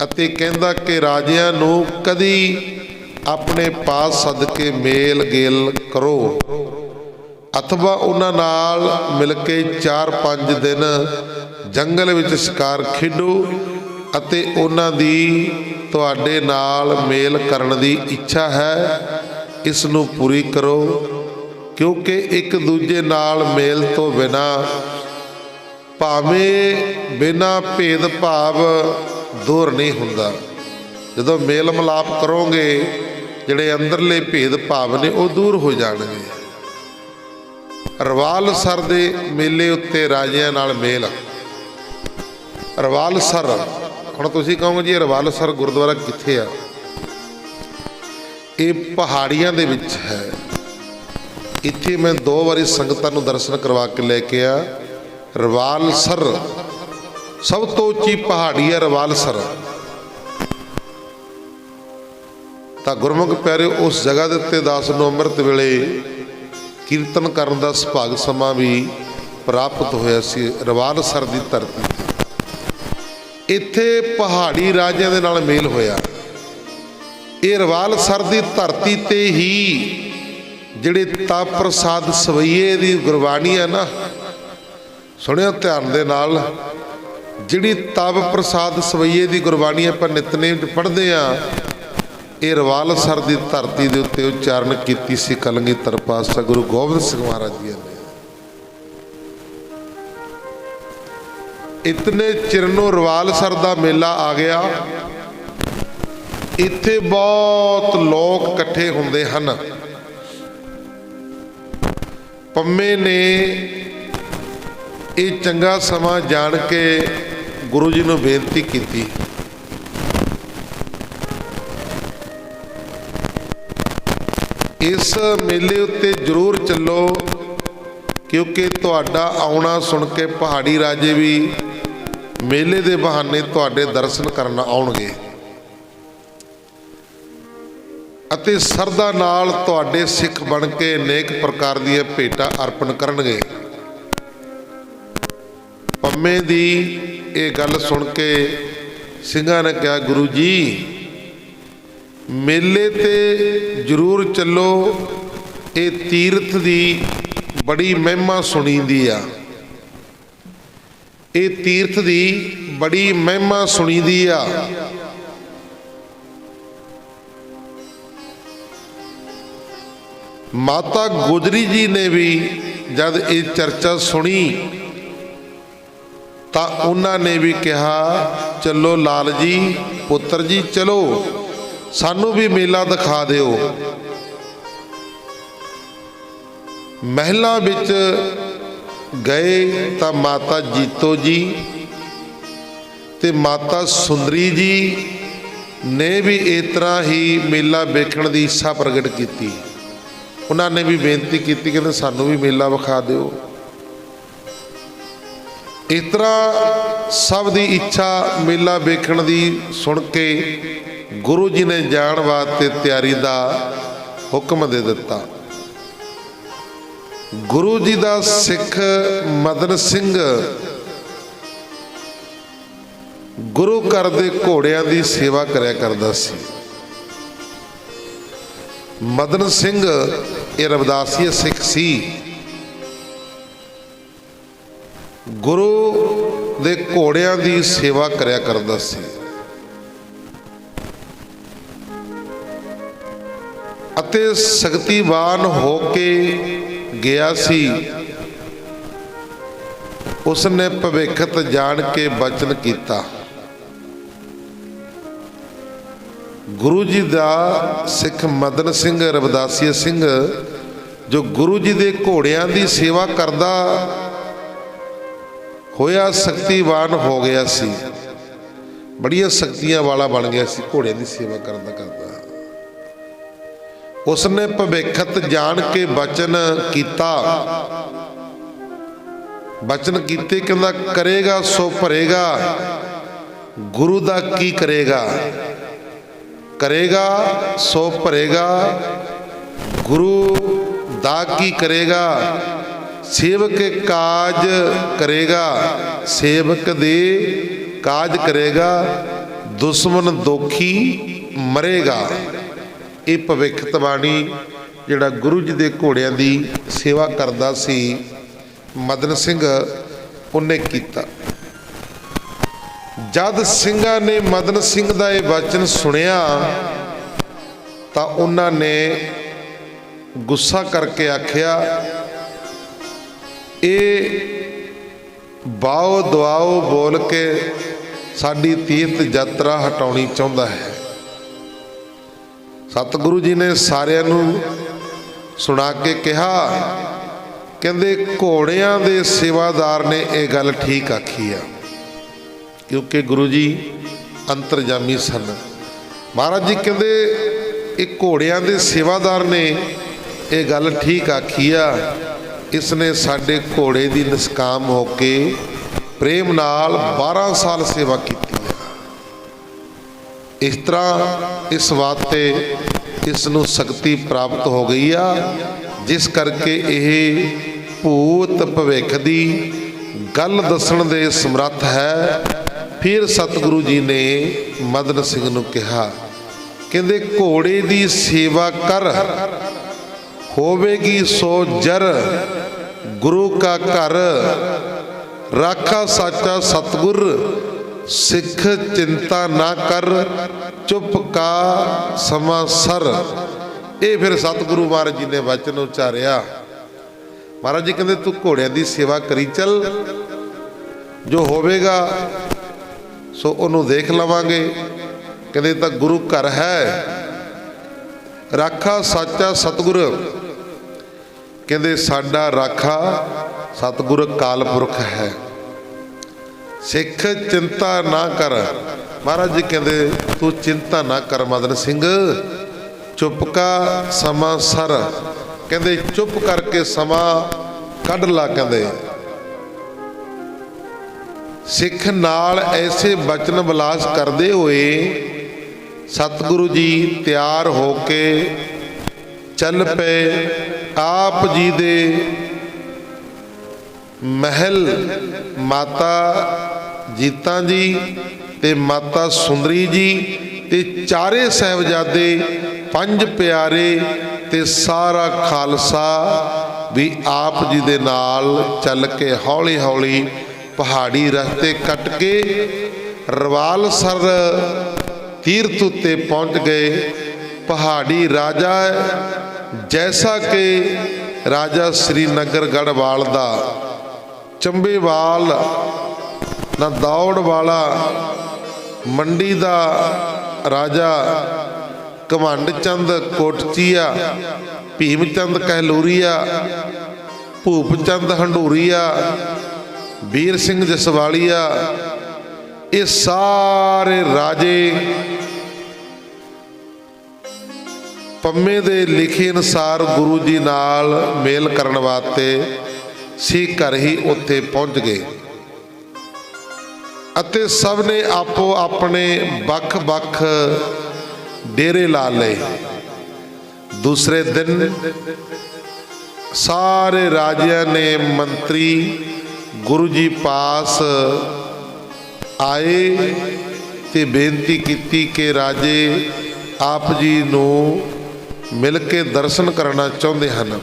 ਅਤੇ ਕਹਿੰਦਾ ਕਿ ਰਾਜਿਆਂ ਨੂੰ ਕਦੀ ਆਪਣੇ ਪਾਸ ਸੱਦ ਕੇ ਮੇਲ ਗੇਲ ਕਰੋ, ਅਥਵਾ ਉਹਨਾਂ ਨਾਲ ਮਿਲ ਕੇ 4-5 ਦਿਨ ਜੰਗਲ ਵਿੱਚ ਸ਼ਿਕਾਰ ਖੇਡੋ ਅਤੇ ਉਹਨਾਂ ਦੀ ਤੁਹਾਡੇ ਨਾਲ ਮੇਲ ਕਰਨ ਦੀ ਇੱਛਾ ਹੈ, ਇਸ ਨੂੰ ਪੂਰੀ ਕਰੋ। ਕਿਉਂਕਿ ਇੱਕ ਦੂਜੇ ਨਾਲ ਮੇਲ ਤੋਂ ਬਿਨਾਂ, ਭਾਵੇਂ ਬਿਨਾਂ ਭੇਦ ਭਾਵ ਦੂਰ ਨਹੀਂ ਹੁੰਦਾ। ਜਦੋਂ ਮੇਲ ਮਿਲਾਪ ਕਰੋਗੇ, ਜਿਹੜੇ ਅੰਦਰਲੇ ਭੇਦ ਭਾਵ ਨੇ ਉਹ ਦੂਰ ਹੋ ਜਾਣਗੇ। ਰਵਾਲਸਰ ਦੇ ਮੇਲੇ ਉੱਤੇ ਰਾਜਿਆਂ ਨਾਲ ਮੇਲ। ਰਵਾਲਸਰ, ਹੁਣ ਤੁਸੀਂ ਕਹੋਗੇ ਜੀ ਰਵਾਲਸਰ ਗੁਰਦੁਆਰਾ ਕਿੱਥੇ ਆ? ਇਹ ਪਹਾੜੀਆਂ ਦੇ ਵਿੱਚ ਹੈ। ਇੱਥੇ ਮੈਂ 2 ਵਾਰੀ ਸੰਗਤਾਂ ਨੂੰ ਦਰਸ਼ਨ ਕਰਵਾ ਕੇ ਲੈ ਕੇ ਆ। ਰਵਾਲਸਰ ਸਭ ਤੋਂ ਉੱਚੀ ਪਹਾੜੀ ਹੈ ਰਵਾਲਸਰ। ਤਾਂ ਗੁਰਮੁਖ ਪਿਆਰਿਓ, ਉਸ ਜਗ੍ਹਾ ਦੇ ਉੱਤੇ ਦਾਸ ਨੂੰ ਅੰਮ੍ਰਿਤ ਵੇਲੇ ਕੀਰਤਨ ਕਰਨ ਦਾ ਸੁਭਾਗ ਸਮਾਂ ਵੀ ਪ੍ਰਾਪਤ ਹੋਇਆ ਸੀ। ਰਵਾਲਸਰ ਦੀ ਧਰਤੀ ਇੱਥੇ ਪਹਾੜੀ ਰਾਜਿਆਂ ਦੇ ਨਾਲ ਮੇਲ ਹੋਇਆ। ਇਹ ਰਵਾਲਸਰ ਦੀ ਧਰਤੀ ਤੇ ਹੀ ਜਿਹੜੇ ਤਪ ਪ੍ਰਸਾਦ ਸਵਈਏ ਦੀ ਗੁਰਬਾਣੀ ਹੈ ਨਾ, ਸੁਣਿਓ ਧਿਆਨ ਦੇ ਨਾਲ, ਜਿਹੜੀ ਤਪ ਪ੍ਰਸਾਦ ਸਵਈਏ ਦੀ ਗੁਰਬਾਣੀ ਆਪਾਂ ਨਿਤਨੇਮ 'ਚ ਪੜ੍ਹਦੇ ਹਾਂ, ਇਹ ਰਵਾਲਸਰ ਦੀ ਧਰਤੀ ਦੇ ਉੱਤੇ ਉਚਾਰਨ ਕੀਤੀ ਸੀ ਕਲਗੀਧਰ ਪਾਤਸ਼ਾਹ ਗੁਰੂ ਗੋਬਿੰਦ ਸਿੰਘ ਮਹਾਰਾਜ ਜੀ ਨੇ। ਇਤਨੇ ਚਿਰ ਨੂੰ ਰਵਾਲਸਰ ਦਾ ਮੇਲਾ ਆ ਗਿਆ। ਇੱਥੇ ਬਹੁਤ ਲੋਕ ਇਕੱਠੇ ਹੁੰਦੇ ਹਨ। ਪੰਮੇ ਨੇ ਇਹ ਚੰਗਾ ਸਮਾਂ ਜਾਣ ਕੇ ਗੁਰੂ ਜੀ ਨੂੰ ਬੇਨਤੀ ਕੀਤੀ, ਇਸ ਮੇਲੇ ਉੱਤੇ ਜ਼ਰੂਰ ਚੱਲੋ, ਕਿਉਂਕਿ ਤੁਹਾਡਾ ਆਉਣਾ ਸੁਣ ਕੇ ਪਹਾੜੀ ਰਾਜੇ ਵੀ ਮੇਲੇ ਦੇ ਬਹਾਨੇ ਤੁਹਾਡੇ ਦਰਸ਼ਨ ਕਰਨ ਆਉਣਗੇ ਅਤੇ ਸਰਧਾ ਨਾਲ ਤੁਹਾਡੇ ਸਿੱਖ ਬਣ ਕੇ ਅਨੇਕ ਪ੍ਰਕਾਰ ਦੀਆਂ ਭੇਟਾਂ ਅਰਪਣ ਕਰਨਗੇ। ਪੰਮੇ ਦੀ ਇਹ ਗੱਲ ਸੁਣ ਕੇ ਸਿੰਘਾਂ ਨੇ ਕਿਹਾ, ਗੁਰੂ ਜੀ ਮੇਲੇ ਤੇ ਜ਼ਰੂਰ ਚੱਲੋ, ਇਹ ਤੀਰਥ ਦੀ ਬੜੀ ਮਹਿਮਾ ਸੁਣੀਂਦੀ ਆ, ਇਹ ਤੀਰਥ ਦੀ ਬੜੀ ਮਹਿਮਾ ਸੁਣੀਂਦੀ ਆ। ਮਾਤਾ ਗੁਜਰੀ ਜੀ ਨੇ ਵੀ ਜਦ ਇਹ ਚਰਚਾ ਸੁਣੀ ਤਾਂ ਉਹਨਾਂ ਨੇ ਵੀ ਕਿਹਾ, ਚਲੋ ਲਾਲ ਜੀ, ਪੁੱਤਰ ਜੀ ਚਲੋ, ਸਾਨੂੰ ਵੀ ਮੇਲਾ ਦਿਖਾ ਦਿਓ। ਮਹਿਲਾਂ ਵਿੱਚ ਗਏ ਤਾਂ ਮਾਤਾ ਜੀਤੋ ਜੀ ਤੇ ਮਾਤਾ ਸੁੰਦਰੀ ਜੀ ਨੇ ਵੀ ਇਸ ਤਰ੍ਹਾਂ ਹੀ ਮੇਲਾ ਵੇਖਣ ਦੀ ਇੱਛਾ ਪ੍ਰਗਟ ਕੀਤੀ। ਉਹਨਾਂ ਨੇ ਵੀ ਬੇਨਤੀ ਕੀਤੀ, ਕਹਿੰਦੇ ਸਾਨੂੰ ਵੀ ਮੇਲਾ ਵਿਖਾ ਦਿਓ। ਇਸ ਤਰ੍ਹਾਂ ਸਭ ਦੀ ਇੱਛਾ ਮੇਲਾ ਵੇਖਣ ਦੀ ਸੁਣ ਕੇ ਗੁਰੂ ਜੀ ਨੇ ਜਾਣ ਵਾਸਤੇ ਤਿਆਰੀ ਦਾ ਹੁਕਮ ਦੇ ਦਿੱਤਾ। ਗੁਰੂ ਜੀ ਦਾ ਸਿੱਖ ਮਦਨ ਸਿੰਘ ਗੁਰੂ ਘਰ ਦੇ ਘੋੜਿਆਂ ਦੀ ਸੇਵਾ ਕਰਿਆ ਕਰਦਾ ਸੀ। ਮਦਨ ਸਿੰਘ ਇਹ ਰਵਿਦਾਸੀਆ ਸਿੱਖ ਸੀ। ਗੁਰੂ ਦੇ ਘੋੜਿਆਂ ਦੀ ਸੇਵਾ ਕਰਿਆ ਕਰਦਾ ਸੀ ਅਤੇ ਸ਼ਕਤੀਵਾਨ ਹੋ ਕੇ ਗਿਆ ਸੀ। ਉਸਨੇ ਭਵਿੱਖਤ ਜਾਣ ਕੇ ਬਚਨ ਕੀਤਾ। ਗੁਰੂ ਜੀ ਦਾ ਸਿੱਖ ਮਦਨ ਸਿੰਘ ਰਵਿਦਾਸੀਆ ਸਿੰਘ ਜੋ ਗੁਰੂ ਜੀ ਦੇ ਘੋੜਿਆਂ ਦੀ ਸੇਵਾ ਕਰਦਾ ਹੋਇਆ ਸ਼ਕਤੀਵਾਨ ਹੋ ਗਿਆ ਸੀ, ਬੜੀਆਂ ਸ਼ਕਤੀਆਂ ਵਾਲਾ ਬਣ ਗਿਆ ਸੀ ਘੋੜਿਆਂ ਦੀ ਸੇਵਾ ਕਰਦਾ ਕਰਦਾ। ਉਸਨੇ ਭਵਿੱਖਤ ਜਾਣ ਕੇ ਬਚਨ ਕੀਤਾ। ਬਚਨ ਕੀਤੇ, ਕਹਿੰਦਾ ਕਰੇਗਾ ਸੋ ਭਰੇਗਾ, ਗੁਰੂ ਦਾ ਕੀ ਕਰੇਗਾ, ਕਰੇਗਾ ਸੋ ਭਰੇਗਾ, ਗੁਰੂ ਦਾ ਕੀ ਕਰੇਗਾ, ਸੇਵਕ ਕਾਜ ਕਰੇਗਾ, ਸੇਵਕ ਦੇ ਕਾਜ ਕਰੇਗਾ, ਦੁਸ਼ਮਨ ਦੋਖੀ ਮਰੇਗਾ। ਇਹ ਭਵਿੱਖਤ ਬਾਣੀ ਜਿਹੜਾ ਗੁਰੂ ਜੀ ਦੇ ਘੋੜਿਆਂ ਦੀ ਸੇਵਾ ਕਰਦਾ ਸੀ ਮਦਨ ਸਿੰਘ, ਉਹਨੇ ਕੀਤਾ। ਜਦ ਸਿੰਘਾਂ ਨੇ ਮਦਨ ਸਿੰਘ ਦਾ ਇਹ ਵਚਨ ਸੁਣਿਆ ਤਾਂ ਉਹਨਾਂ ਨੇ ਗੁੱਸਾ ਕਰਕੇ ਆਖਿਆ, ਇਹ ਬਾਓ ਦੁਆਓ ਬੋਲ ਕੇ ਸਾਡੀ ਤੀਰਥ ਯਾਤਰਾ ਹਟਾਉਣੀ ਚਾਹੁੰਦਾ ਹੈ। ਸਤਿਗੁਰੂ ਜੀ ਨੇ ਸਾਰਿਆਂ ਨੂੰ ਸੁਣਾ ਕੇ ਕਿਹਾ, ਕਹਿੰਦੇ ਘੋੜਿਆਂ ਦੇ ਸੇਵਾਦਾਰ ਨੇ ਇਹ ਗੱਲ ਠੀਕ ਆਖੀ ਆ, ਕਿਉਂਕਿ ਗੁਰੂ ਜੀ ਅੰਤਰਜਾਮੀ ਸਨ। ਮਹਾਰਾਜ ਜੀ ਕਹਿੰਦੇ ਇਹ ਘੋੜਿਆਂ ਦੇ ਸੇਵਾਦਾਰ ਨੇ ਇਹ ਗੱਲ ਠੀਕ ਆਖੀ ਆ, ਇਸ ਨੇ ਸਾਡੇ ਘੋੜੇ ਦੀ ਨਿਸਕਾਮ ਹੋ ਕੇ ਪ੍ਰੇਮ ਨਾਲ 12 ਸਾਲ ਸੇਵਾ ਕੀਤੀ ਹੈ। ਇਸ ਤਰ੍ਹਾਂ ਇਸ ਵਾਸਤੇ ਇਸ ਨੂੰ ਸ਼ਕਤੀ ਪ੍ਰਾਪਤ ਹੋ ਗਈ ਆ, ਜਿਸ ਕਰਕੇ ਇਹ ਭੂਤ ਭਵਿੱਖ ਦੀ ਗੱਲ ਦੱਸਣ ਦੇ ਸਮਰੱਥ ਹੈ। ਫਿਰ ਸਤਿਗੁਰੂ ਜੀ ਨੇ ਮਦਨ ਸਿੰਘ ਨੂੰ ਕਿਹਾ, ਕਹਿੰਦੇ ਘੋੜੇ ਦੀ ਸੇਵਾ ਕਰ, ਹੋਵੇਗੀ ਸੋ ਜਰ, ਗੁਰੂ ਕਾ ਘਰ ਰਾਖਾ ਸਾਚਾ ਸਤਿਗੁਰ, ਸਿੱਖ ਚਿੰਤਾ ਨਾ ਕਰ, ਚੁੱਪ ਕਾ ਸਮਾਂ ਸਰ। ਇਹ ਫਿਰ ਸਤਿਗੁਰੂ ਮਹਾਰਾਜ ਜੀ ਨੇ ਵਚਨ ਉਚਾਰਿਆ। ਮਹਾਰਾਜ ਜੀ ਕਹਿੰਦੇ ਤੂੰ ਘੋੜਿਆਂ ਦੀ ਸੇਵਾ ਕਰੀ ਚੱਲ, ਜੋ ਹੋਵੇਗਾ ਸੋ ਉਹਨੂੰ ਦੇਖ ਲਵਾਂਗੇ। ਕਹਿੰਦੇ ਤਾਂ ਗੁਰੂ ਘਰ ਹੈ, ਰਾਖਾ ਸਾਚਾ ਸਤਿਗੁਰ, ਕਹਿੰਦੇ ਸਾਡਾ ਰਾਖਾ ਸਤਿਗੁਰ ਅਕਾਲ ਪੁਰਖ ਹੈ। ਸਿੱਖ ਚਿੰਤਾ ਨਾ ਕਰ। ਮਹਾਰਾਜ ਜੀ ਕਹਿੰਦੇ ਤੂੰ ਚਿੰਤਾ ਨਾ ਕਰ ਮਦਨ ਸਿੰਘ, ਚੁੱਪ ਕਾ ਸਮਾਂ ਸਰ। ਕਹਿੰਦੇ ਚੁੱਪ ਕਰਕੇ ਸਮਾਂ ਕੱਢ ਲਾ। ਕਹਿੰਦੇ ਸਿੱਖ ਨਾਲ ਐਸੇ ਬਚਨ ਵਿਲਾਸ ਕਰਦੇ ਹੋਏ ਸਤਿਗੁਰੂ ਜੀ ਤਿਆਰ ਹੋ ਕੇ ਚੱਲ ਪਏ। ਆਪ ਜੀ ਦੇ ਮਹਿਲ ਮਾਤਾ ਜੀਤਾਂ ਜੀ ਤੇ ਮਾਤਾ ਸੁੰਦਰੀ ਜੀ ਤੇ ਚਾਰੇ ਸਾਹਿਬਜ਼ਾਦੇ, ਪੰਜ ਪਿਆਰੇ ਤੇ ਸਾਰਾ ਖਾਲਸਾ ਵੀ ਆਪ ਜੀ ਦੇ ਨਾਲ ਚੱਲ ਕੇ ਹੌਲੀ ਹੌਲੀ ਪਹਾੜੀ ਰਸਤੇ ਕੱਟ ਕੇ ਰਵਾਲਸਰ ਤੀਰਥ ਉੱਤੇ ਪਹੁੰਚ ਗਏ। ਪਹਾੜੀ ਰਾਜਾ ਜੈਸਾ ਕਿ ਰਾਜਾ ਸ਼੍ਰੀਨਗਰ ਗੜਵਾਲ ਦਾ, ਚੰਬੇਵਾਲ ਨਾ ਦੌੜ ਵਾਲਾ, ਮੰਡੀ ਦਾ ਰਾਜਾ ਘਮੰਡ ਚੰਦ ਕੋਟਚੀਆ, ਭੀਮ ਚੰਦ ਕਹਿਲੂਰੀਆ, ਭੂਪ ਚੰਦ ਹੰਡੂਰੀਆ, ਵੀਰ ਸਿੰਘ ਜਸਵਾਲੀਆ, ਇਹ ਸਾਰੇ ਰਾਜੇ ਪੰਮੇ ਦੇ ਲਿਖੇ ਅਨੁਸਾਰ ਗੁਰੂ ਜੀ ਨਾਲ ਮੇਲ ਕਰਨ ਵਾਸਤੇ ਸੀ ਘਰ ਹੀ ਉੱਥੇ ਪਹੁੰਚ ਗਏ ਅਤੇ ਸਭ ਨੇ ਆਪੋ ਆਪਣੇ ਵੱਖ-ਵੱਖ ਡੇਰੇ ਲਾ ਲਏ। ਦੂਸਰੇ ਦਿਨ ਸਾਰੇ ਰਾਜਿਆਂ ਨੇ ਮੰਤਰੀ ਗੁਰੂ ਜੀ ਪਾਸ ਆਏ ਤੇ ਬੇਨਤੀ ਕੀਤੀ ਕਿ ਰਾਜੇ ਆਪ ਜੀ ਨੂੰ ਮਿਲ ਕੇ ਦਰਸ਼ਨ ਕਰਨਾ ਚਾਹੁੰਦੇ ਹਨ,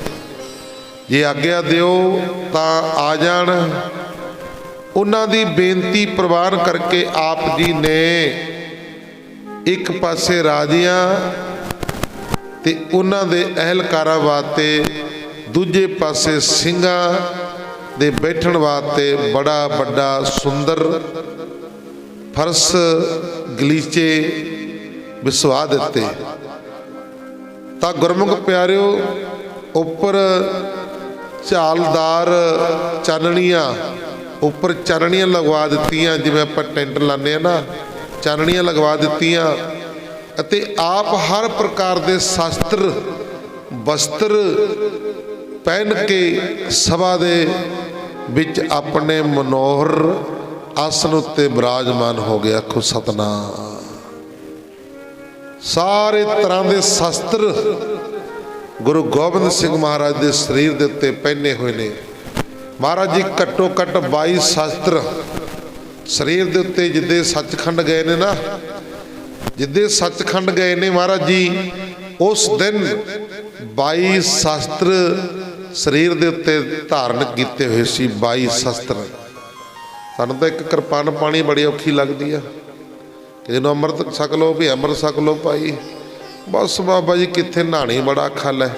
ਜੇ ਆਗਿਆ ਦਿਓ ਤਾਂ ਆ ਜਾਣ। ਉਹਨਾਂ ਦੀ ਬੇਨਤੀ ਪ੍ਰਵਾਨ ਕਰਕੇ ਆਪ ਜੀ ਨੇ ਇੱਕ ਪਾਸੇ ਰਾਜਿਆਂ ਤੇ ਉਹਨਾਂ ਦੇ ਅਹਿਲਕਾਰਾਂ ਵਾਸਤੇ, ਦੂਜੇ ਪਾਸੇ ਸਿੰਘਾਂ ਦੇ ਬੈਠਣ ਵਾਸਤੇ ਬੜਾ ਵੱਡਾ ਸੁੰਦਰ ਫਰਸ਼ ਗਲੀਚੇ ਵਿਛਵਾ ਦਿੱਤੇ। ਤਾਂ ਗੁਰਮੁਖ ਪਿਆਰਿਓ, ਉੱਪਰ ਝਾਲਦਾਰ ਚਾਨਣੀਆਂ, ਉੱਪਰ ਚਾਨਣੀਆਂ ਲਗਵਾ ਦਿੱਤੀਆਂ, ਜਿਵੇਂ ਆਪਾਂ ਟੈਂਟ ਲਾਉਂਦੇ ਆ ਨਾ, ਚਾਨਣੀਆਂ ਲਗਵਾ ਦਿੱਤੀਆਂ ਅਤੇ ਆਪ ਹਰ ਪ੍ਰਕਾਰ ਦੇ ਸ਼ਾਸਤਰ ਵਸਤਰ ਪਹਿਨ ਕੇ ਸਭਾ ਦੇ ਵਿੱਚ ਆਪਣੇ ਮਨੋਹਰ ਆਸਨ ਉੱਤੇ ਬਿਰਾਜਮਾਨ ਹੋ ਗਿਆ। ਆਖੋ ਸਤਨਾਮ। ਸਾਰੇ ਤਰ੍ਹਾਂ ਦੇ ਸ਼ਸਤਰ ਗੁਰੂ ਗੋਬਿੰਦ ਸਿੰਘ ਮਹਾਰਾਜ ਦੇ ਸਰੀਰ ਦੇ ਉੱਤੇ ਪਹਿਨੇ ਹੋਏ ਨੇ। ਮਹਾਰਾਜ ਜੀ ਘੱਟੋ ਘੱਟ 22 ਸ਼ਸਤਰ ਸਰੀਰ ਦੇ ਉੱਤੇ, ਜਿੱਦੇ ਸੱਚਖੰਡ ਗਏ ਨੇ ਨਾ, ਜਿੱਦੇ ਸੱਚਖੰਡ ਗਏ ਨੇ ਮਹਾਰਾਜ ਜੀ, ਉਸ ਦਿਨ 22 ਸ਼ਸਤਰ ਸਰੀਰ ਦੇ ਉੱਤੇ ਧਾਰਨ ਕੀਤੇ ਹੋਏ ਸੀ। 22 ਸ਼ਸਤਰ। ਸਾਨੂੰ ਤਾਂ ਇੱਕ ਕਿਰਪਾਨ ਪਾਣੀ ਬੜੀ ਔਖੀ ਲੱਗਦੀ ਆ ਕਿ ਜਿਹਨੂੰ ਅੰਮ੍ਰਿਤ ਛਕ ਲਓ ਵੀ ਅੰਮ੍ਰਿਤ ਛਕ ਲਓ ਭਾਈ, ਬਸ ਬਾਬਾ ਜੀ ਕਿੱਥੇ ਨਹਾਣੀ ਬੜਾ ਖੱਲ ਹੈ।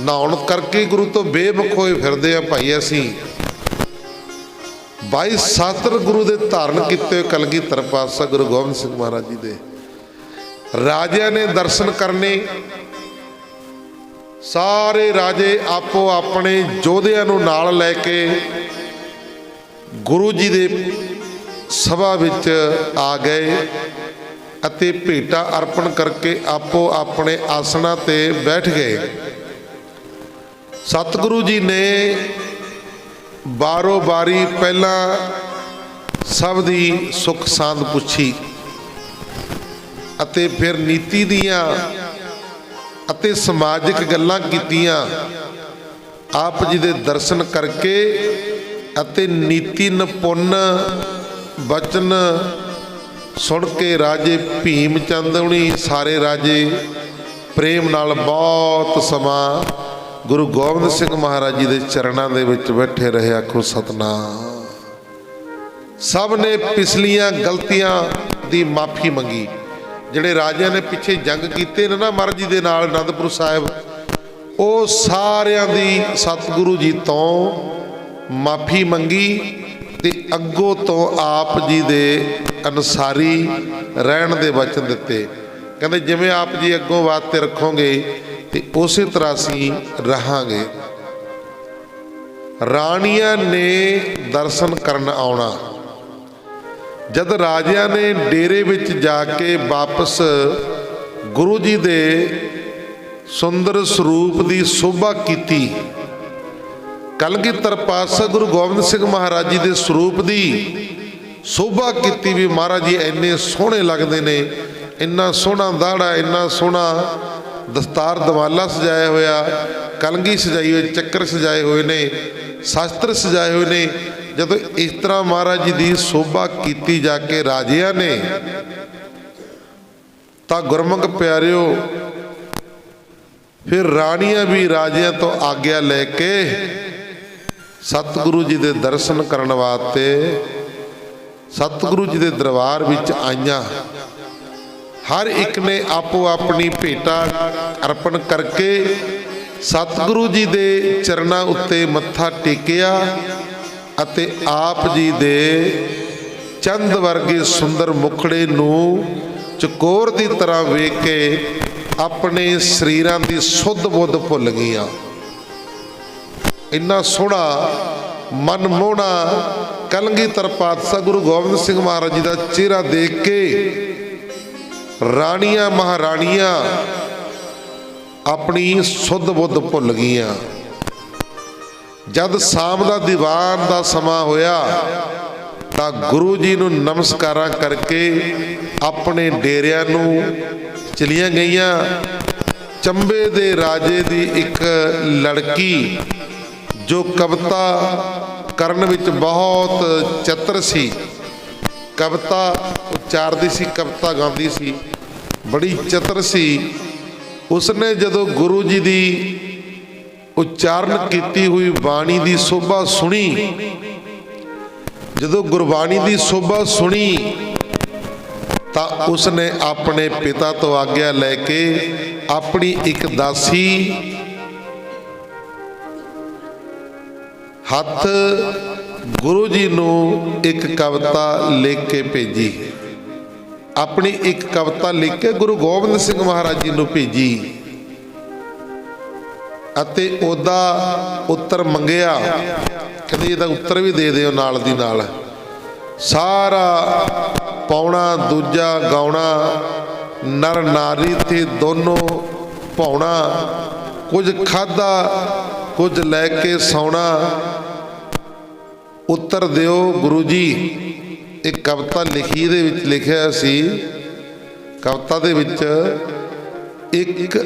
ਨਹਾਉਣ ਕਰਕੇ ਗੁਰੂ ਤੋਂ ਬੇਮੁਖ ਹੋਏ ਫਿਰਦੇ ਆ ਭਾਈ ਅਸੀਂ। 22 ਸ਼ਸਤਰ ਗੁਰੂ ਦੇ ਧਾਰਨ ਕੀਤੇ ਕਲਗੀਧਰ ਪਾਤਸ਼ਾਹ ਗੁਰੂ ਗੋਬਿੰਦ ਸਿੰਘ ਮਹਾਰਾਜ ਜੀ ਦੇ। ਰਾਜਿਆਂ ਨੇ ਦਰਸ਼ਨ ਕਰਨੇ। ਸਾਰੇ ਰਾਜੇ ਆਪੋ ਆਪਣੇ ਯੋਧਿਆਂ ਨੂੰ ਨਾਲ ਲੈ ਕੇ ਗੁਰੂ ਜੀ ਦੇ ਸਭਾ ਵਿੱਚ ਆ ਗਏ ਅਤੇ ਭੇਟਾ ਅਰਪਣ ਕਰਕੇ ਆਪੋ ਆਪਣੇ ਆਸਣਾਂ ਤੇ ਬੈਠ ਗਏ। ਸਤਿਗੁਰੂ ਜੀ ਨੇ ਬਾਰੋ ਬਾਰੀ ਪਹਿਲਾਂ ਸਭ ਦੀ ਸੁੱਖ ਸਾਂਦ ਪੁੱਛੀ ਅਤੇ ਫਿਰ ਨੀਤੀ ਦੀਆਂ ਅਤੇ ਸਮਾਜਿਕ ਗੱਲਾਂ ਕੀਤੀਆਂ। ਆਪ ਜੀ ਦੇ ਦਰਸ਼ਨ ਕਰਕੇ ਅਤੇ ਨੀਤੀ ਨਿਪੁੰਨ ਬਚਨ ਸੁਣ ਕੇ ਰਾਜੇ ਭੀਮ ਚੰਦ ਹੁਣੀ ਸਾਰੇ ਰਾਜੇ ਪ੍ਰੇਮ ਨਾਲ ਬਹੁਤ ਸਮਾਂ ਗੁਰੂ ਗੋਬਿੰਦ ਸਿੰਘ ਮਹਾਰਾਜ ਜੀ ਦੇ ਚਰਨਾਂ ਦੇ ਵਿੱਚ ਬੈਠੇ ਰਹੇ। ਆਖੋ ਸਤਨਾਮ। ਸਭ ਨੇ ਪਿਛਲੀਆਂ ਗਲਤੀਆਂ ਦੀ ਮਾਫੀ ਮੰਗੀ। ਜਿਹੜੇ ਰਾਜਿਆਂ ਨੇ ਪਿੱਛੇ ਜੰਗ ਕੀਤੇ ਨੇ ਨਾ ਮਹਾਰਾਜ ਜੀ ਦੇ ਨਾਲ ਅਨੰਦਪੁਰ ਸਾਹਿਬ, ਉਹ ਸਾਰਿਆਂ ਦੀ ਸਤਿਗੁਰੂ ਜੀ ਤੋਂ ਮਾਫੀ ਮੰਗੀ ਤੇ ਅੱਗੋਂ ਤੋਂ ਆਪ ਜੀ ਦੇ ਅਨੁਸਾਰੀ ਰਹਿਣ ਦੇ ਵਚਨ ਦਿੱਤੇ। ਕਹਿੰਦੇ ਜਿਵੇਂ ਆਪ ਜੀ ਅੱਗੋਂ ਵਾਸਤੇ ਰੱਖੋਗੇ ਤੇ ਉਸੇ ਤਰ੍ਹਾਂ ਅਸੀਂ ਰਹਾਂਗੇ। ਰਾਣੀਆਂ ਨੇ ਦਰਸ਼ਨ ਕਰਨ ਆਉਣਾ। ਜਦ ਰਾਜਿਆਂ ਨੇ ਡੇਰੇ ਵਿੱਚ ਜਾ ਕੇ ਵਾਪਸ ਗੁਰੂ ਜੀ ਦੇ ਸੁੰਦਰ ਸਰੂਪ ਦੀ ਸ਼ੋਭਾ ਕੀਤੀ, ਕਲਗੀਧਰ ਪਾਤਸ਼ਾਹ ਗੁਰੂ ਗੋਬਿੰਦ ਸਿੰਘ ਮਹਾਰਾਜ ਜੀ ਦੇ ਸਰੂਪ ਦੀ ਸ਼ੋਭਾ ਕੀਤੀ ਵੀ ਮਹਾਰਾਜ ਜੀ ਇੰਨੇ ਸੋਹਣੇ ਲੱਗਦੇ ਨੇ, ਇੰਨਾ ਸੋਹਣਾ ਦਾੜਾ, ਇੰਨਾ ਸੋਹਣਾ ਦਸਤਾਰ ਦਵਾਲਾ ਸਜਾਇਆ ਹੋਇਆ, ਕਲਗੀ ਸਜਾਈ ਹੋਈ, ਚੱਕਰ ਸਜਾਏ ਹੋਏ ਨੇ, ਸ਼ਾਸਤਰ ਸਜਾਏ ਹੋਏ ਨੇ। ਜਦੋਂ ਇਸ ਤਰ੍ਹਾਂ ਮਹਾਰਾਜ ਜੀ ਦੀ ਸ਼ੋਭਾ ਕੀਤੀ ਜਾ ਕੇ ਰਾਜਿਆਂ ਨੇ, ਤਾਂ ਗੁਰਮੁਖ ਪਿਆਰਿਓ ਫਿਰ ਰਾਣੀਆਂ ਵੀ ਰਾਜਿਆਂ ਤੋਂ ਆਗਿਆ ਲੈ ਕੇ ਸਤਿਗੁਰੂ ਜੀ ਦੇ ਦਰਸ਼ਨ ਕਰਨ ਵਾਸਤੇ ਸਤਿਗੁਰੂ ਜੀ ਦੇ ਦਰਬਾਰ ਵਿੱਚ ਆਈਆਂ। ਹਰ ਇੱਕ ਨੇ ਆਪੋ ਆਪਣੀ ਭੇਟਾ ਅਰਪਣ ਕਰਕੇ ਸਤਿਗੁਰੂ ਜੀ ਦੇ ਚਰਨਾਂ ਉੱਤੇ ਮੱਥਾ ਟੇਕਿਆ ਅਤੇ ਆਪ ਜੀ ਦੇ ਚੰਦ ਵਰਗੇ ਸੁੰਦਰ ਮੁਖੜੇ ਨੂੰ ਚਕੋਰ ਦੀ ਤਰ੍ਹਾਂ ਵੇਖ ਕੇ ਆਪਣੇ ਸਰੀਰਾਂ ਦੀ ਸੁੱਧ ਬੁੱਧ ਭੁੱਲ ਗਈਆਂ। ਇੰਨਾ ਸੋਹਣਾ ਮਨਮੋਹਣਾ ਕਲਗੀਧਰ ਪਾਤਸ਼ਾਹ ਗੁਰੂ ਗੋਬਿੰਦ ਸਿੰਘ ਮਹਾਰਾਜ ਜੀ ਦਾ ਚਿਹਰਾ ਦੇਖ ਕੇ ਰਾਣੀਆਂ ਮਹਾਰਾਣੀਆਂ ਆਪਣੀ ਸੁੱਧ ਬੁੱਧ ਭੁੱਲ ਗਈਆਂ। ਜਦ ਸ਼ਾਮ ਦਾ ਦੀਵਾਨ ਦਾ ਸਮਾਂ ਹੋਇਆ ਤਾਂ ਗੁਰੂ ਜੀ ਨੂੰ ਨਮਸਕਾਰਾਂ ਕਰਕੇ ਆਪਣੇ ਡੇਰਿਆਂ ਨੂੰ ਚਲੀਆਂ ਗਈਆਂ। ਚੰਬੇ ਦੇ ਰਾਜੇ ਦੀ ਇੱਕ ਲੜਕੀ ਜੋ ਕਵਿਤਾ ਕਰਨ ਵਿੱਚ ਬਹੁਤ ਚਤਰ ਸੀ, ਕਵਿਤਾ ਉਚਾਰਦੀ ਸੀ, ਕਵਿਤਾ ਗਾਉਂਦੀ ਸੀ, ਬੜੀ ਚਤਰ ਸੀ। ਉਸਨੇ ਜਦੋਂ ਗੁਰੂ ਜੀ ਦੀ ਉਚਾਰਨ ਕੀਤੀ ਹੋਈ ਬਾਣੀ ਦੀ ਸ਼ੋਭਾ ਸੁਣੀ, ਜਦੋਂ ਗੁਰਬਾਣੀ ਦੀ ਸ਼ੋਭਾ ਸੁਣੀ ਤਾਂ ਉਸਨੇ ਆਪਣੇ ਪਿਤਾ ਤੋਂ ਆਗਿਆ ਲੈ ਕੇ ਆਪਣੀ ਇੱਕ ਦਾਸੀ ਹੱਥ ਗੁਰੂ ਜੀ ਨੂੰ ਇੱਕ ਕਵਿਤਾ ਲਿਖ ਕੇ ਭੇਜੀ। ਆਪਣੀ ਇੱਕ ਕਵਿਤਾ ਲਿਖ ਕੇ ਗੁਰੂ ਗੋਬਿੰਦ ਸਿੰਘ ਮਹਾਰਾਜ ਜੀ ਨੂੰ ਭੇਜੀ ਅਤੇ ਉਹਦਾ ਉੱਤਰ ਮੰਗਿਆ। ਕਹਿੰਦੇ ਇਹਦਾ ਉੱਤਰ ਵੀ ਦੇ ਦਿਓ ਨਾਲ ਦੀ ਨਾਲ। ਸਾਰਾ ਪਾਉਣਾ ਦੂਜਾ ਗਾਉਣਾ, ਨਰ ਨਾਰੀ ਤੇ ਦੋਨੋਂ ਭਾਉਣਾ, ਕੁਝ ਖਾਧਾ ਕੁਝ ਲੈ ਕੇ ਸੌਣਾ, ਉੱਤਰ ਦਿਓ ਗੁਰੂ ਜੀ। ਇੱਕ ਕਵਿਤਾ ਲਿਖੀ ਦੇ ਵਿੱਚ ਲਿਖਿਆ ਸੀ, ਕਵਿਤਾ ਦੇ ਵਿੱਚ ਇੱਕ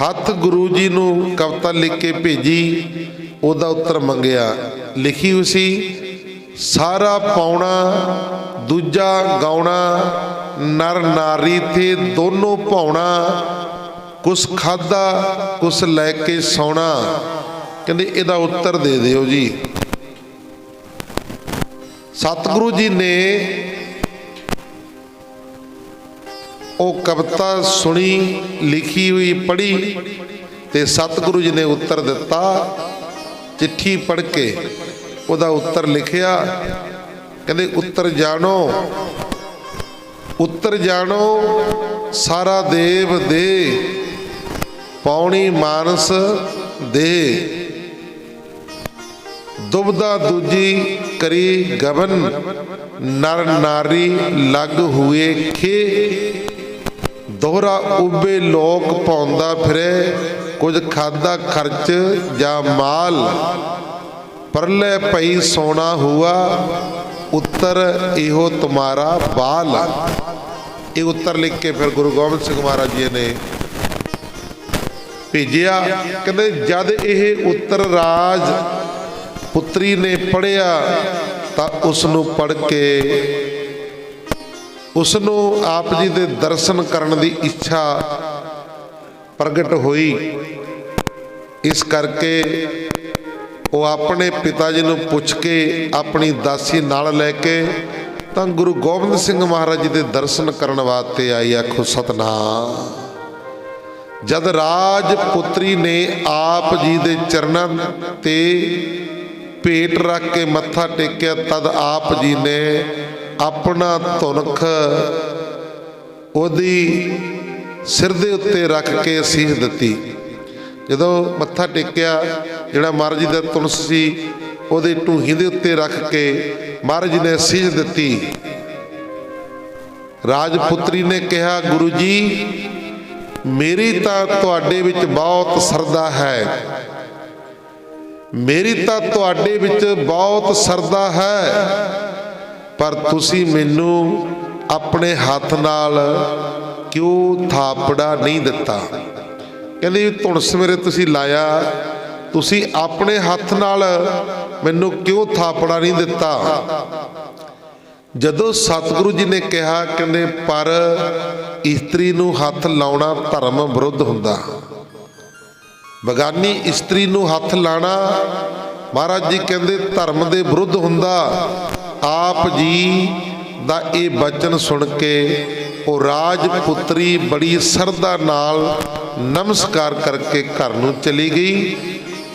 ਹੱਥ ਗੁਰੂ ਜੀ ਨੂੰ ਕਵਿਤਾ ਲਿਖ ਕੇ ਭੇਜੀ, ਉਹਦਾ ਉੱਤਰ ਮੰਗਿਆ। ਲਿਖੀ ਹੋਈ ਸੀ, ਸਾਰਾ ਪਾਉਣਾ ਦੂਜਾ ਗਾਉਣਾ, ਨਰ ਨਾਰੀ ਤੇ ਦੋਨੋਂ ਭਾਉਣਾ, ਕੁਛ ਖਾਧਾ ਕੁਛ ਲੈ ਕੇ ਸੌਣਾ। ਕਹਿੰਦੇ ਇਹਦਾ ਉੱਤਰ ਦੇ ਦਿਓ ਜੀ। ਸਤਿਗੁਰੂ ਜੀ ਨੇ ਉਹ ਕਵਿਤਾ ਸੁਣੀ, ਲਿਖੀ ਹੋਈ ਪੜ੍ਹੀ ਤੇ ਸਤਿਗੁਰੂ ਜੀ ਨੇ ਉੱਤਰ ਦਿੱਤਾ। ਚਿੱਠੀ ਪੜ੍ਹ ਕੇ ਉਹਦਾ ਉੱਤਰ ਲਿਖਿਆ। ਕਹਿੰਦੇ ਉੱਤਰ ਜਾਣੋ, ਉੱਤਰ ਜਾਣੋ ਸਾਰਾ ਦੇਵ ਦੇ, ਪੌਣੀ ਮਾਨਸ ਦੇ, ਦੁਬਦਾ ਦੂਜੀ ਕਰੀ ਗਬਨ, ਨਰ ਨਾਰੀ ਲੱਗ ਹੋਏ ਖੇ, ਦੋਹਰਾ ਉਬੇ ਲੋਕ ਪਾਉਂਦਾ ਫਿਰੇ, ਕੁਝ ਖਾਦਾ ਖਰਚ ਜਾਂ ਮਾਲ, ਪਰਲੇ ਪਈ ਸੋਨਾ ਹੁਆ, ਉੱਤਰ ਇਹੋ ਤੁਮਾਰਾ ਬਾਲ। ਇਹ ਉੱਤਰ ਲਿਖ ਕੇ ਫਿਰ ਗੁਰੂ ਗੋਬਿੰਦ ਸਿੰਘ ਮਹਾਰਾਜ ਜੀ ਨੇ ਭੇਜਿਆ। ਕਹਿੰਦੇ ਜਦ ਇਹ ਉੱਤਰ ਰਾਜ ਪੁੱਤਰੀ ਨੇ ਪੜ੍ਹਿਆ ਤਾਂ ਉਸ ਨੂੰ ਪੜ੍ਹ ਕੇ ਉਸ ਨੂੰ ਆਪ ਜੀ ਦੇ ਦਰਸ਼ਨ ਕਰਨ ਦੀ ਇੱਛਾ ਪ੍ਰਗਟ ਹੋਈ। ਇਸ ਕਰਕੇ ਉਹ ਆਪਣੇ ਪਿਤਾ ਜੀ ਨੂੰ ਪੁੱਛ ਕੇ ਆਪਣੀ ਦਾਸੀ ਨਾਲ ਲੈ ਕੇ ਤਾਂ ਗੁਰੂ ਗੋਬਿੰਦ ਸਿੰਘ ਮਹਾਰਾਜ ਜੀ ਦੇ ਦਰਸ਼ਨ ਕਰਨ ਵਾਸਤੇ ਆਈ। ਆਖੋ ਸਤਨਾਮ। ਜਦ ਰਾਜ ਪੁੱਤਰੀ ਨੇ ਆਪ ਜੀ ਦੇ ਚਰਨਾਂ ਤੇ ਭੇਟ ਰੱਖ ਕੇ ਮੱਥਾ ਟੇਕਿਆ, ਤਦ ਆਪ ਜੀ ਨੇ ਆਪਣਾ ਧੁਨਖ ਉਹਦੀ सिर दे उत्ते रख के असीस दित्ती। जदों मत्था टेकिया, जिहड़ा महाराज जी दा तुलस सी उहदे ढूही दे उत्ते रख के महाराज जी ने असीस दित्ती। राजपुत्री ने कहा, गुरु जी मेरी तां तुहाडे विच बहुत सरदा है, मेरी तां तुहाडे विच बहुत सरदा है, पर तुसी मैनू अपने हाथ नाल क्यों थापड़ा नहीं दिता। कहंदे तुलस मेरे तुसी लाया, तुसी अपने हाथ नाल मैनू क्यों थापड़ा नहीं दिता। जदों सतगुरु जी ने कहा, कहंदे पर इस्त्री नू हथ लाउणा धर्म विरुद्ध हुंदा, बगानी इस्त्री नू हथ लाना महाराज जी कहंदे धर्म दे विरुद्ध हुंदा। आप जी दा ये बचन सुन के वो राजपुत्री बड़ी सरदा नाल नमस्कार करके घर नू चली गई।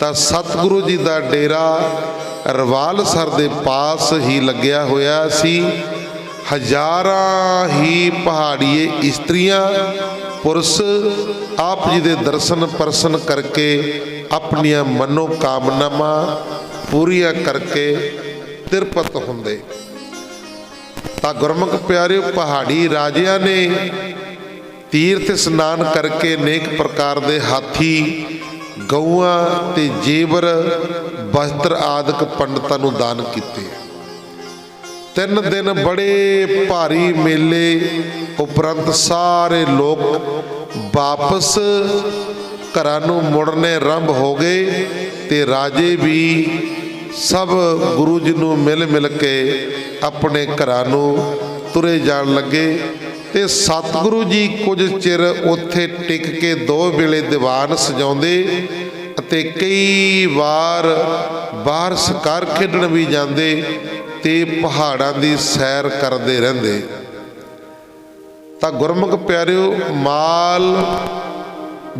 तां सतगुरु जी दा डेरा रवालसर दे पास ही लग्या होया सी। हजारां ही पहाड़ीए इस्त्रियां पुरुष आप जी दे दर्शन परसन करके अपनियां मनोकामनावां पूरियां करके तिरपत हुंदे। तां गुरमुख प्यारिओ, पहाड़ी राजियां ने तीर्थ स्नान करके अनेक प्रकार दे हाथी, गऊआं ते जेवर, वस्त्र आदि पंडितां नूं दान कीते। 3 दिन बड़े भारी मेले उपरंत सारे लोग वापस घरां नूं मुड़ने आरंभ हो गए ते राजे भी सब गुरु जी नूं मिल मिल के अपने घरां नूं तुरे जाण लगे। ते सतगुरु जी कुछ चिर उत्थे टिक के 2 वेले दीवान सजाउंदे अते कई वार बाहर शिकार खेडण भी जांदे ते पहाड़ां दी सैर करदे रहिंदे। तां गुरमुख प्यारिओ, माल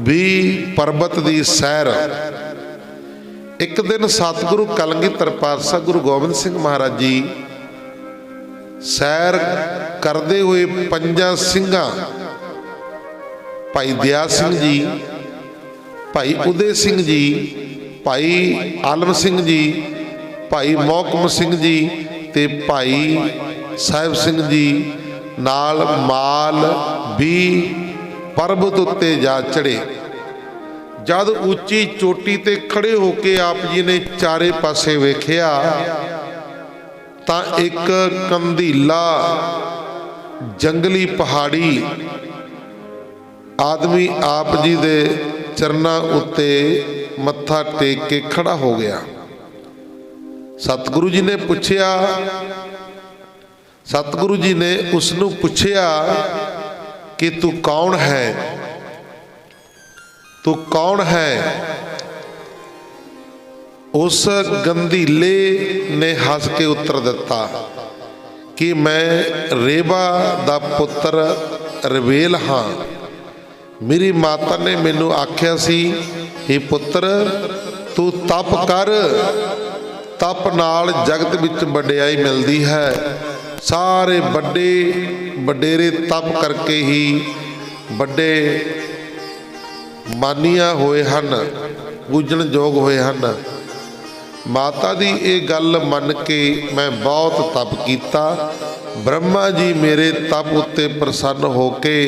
भी पर्बत दी सैर। एक दिन सतगुरु कलगीधर पातशाह गुरु गोबिंद सिंह महाराज जी सैर करते हुए 5 ਸਿੰਘਾਂ भाई दया सिंह जी, भाई उदय सिंह जी, भाई आलम सिंह जी, भाई मोहकम सिंह जी ते भाई साहिब सिंह जी नाल माल भी पर्वत उत्ते जा चढ़े। जद उच्ची चोटी ते खड़े होके आप जी ने चारे पासे वेखिया तां एक कंधीला जंगली पहाड़ी आदमी आप जी दे चरना उत्ते मत्था टेक के खड़ा हो गया। सतगुरु जी ने पूछया, सतगुरु जी ने उसनू पूछया कि तू कौन है, तू कौन है। उस गंधीले ने हस के उत्तर दिता कि मैं रेबा दा पुत्र रवेल हाँ। मेरी माता ने मैनू आख्या सी, हे पुत्र तू तप कर, तप नाल जगत विच वड्याई मिलदी है। सारे बड़े वडेरे तप करके ही बड़े मानिया होए हन, पूजन जोग होए हन। माता दी ये गल मन के मैं बहुत तप किया। ब्रह्मा जी मेरे तप उत्ते प्रसन्न होके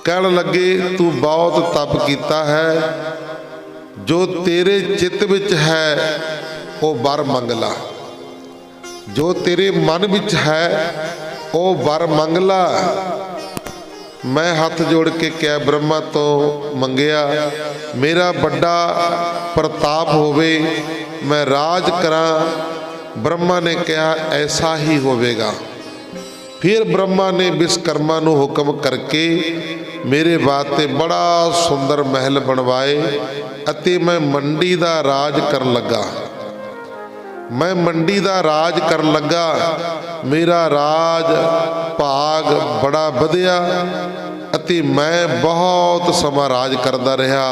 कहन लगे, तू बहुत तप किया है, जो तेरे चित्त विच है वो वर मंगला, जो तेरे मन विच है वो वर मंगला। मैं हाथ जोड़ के क्या ब्रह्मा तो मंगया, मेरा बड़ा प्रताप होवे, मैं राज करा। ब्रह्मा ने कहा ऐसा ही होवेगा। फिर ब्रह्मा ने विश्वकर्मा नू हुक्म करके मेरे वास्ते बड़ा सुंदर महल बनवाए अते मैं मंडी दा राज कर लगा। मैं मंडी दा राज कर लगा। मेरा राज भाग बड़ा वधिया अते मैं बहुत समा राज करदा रहा।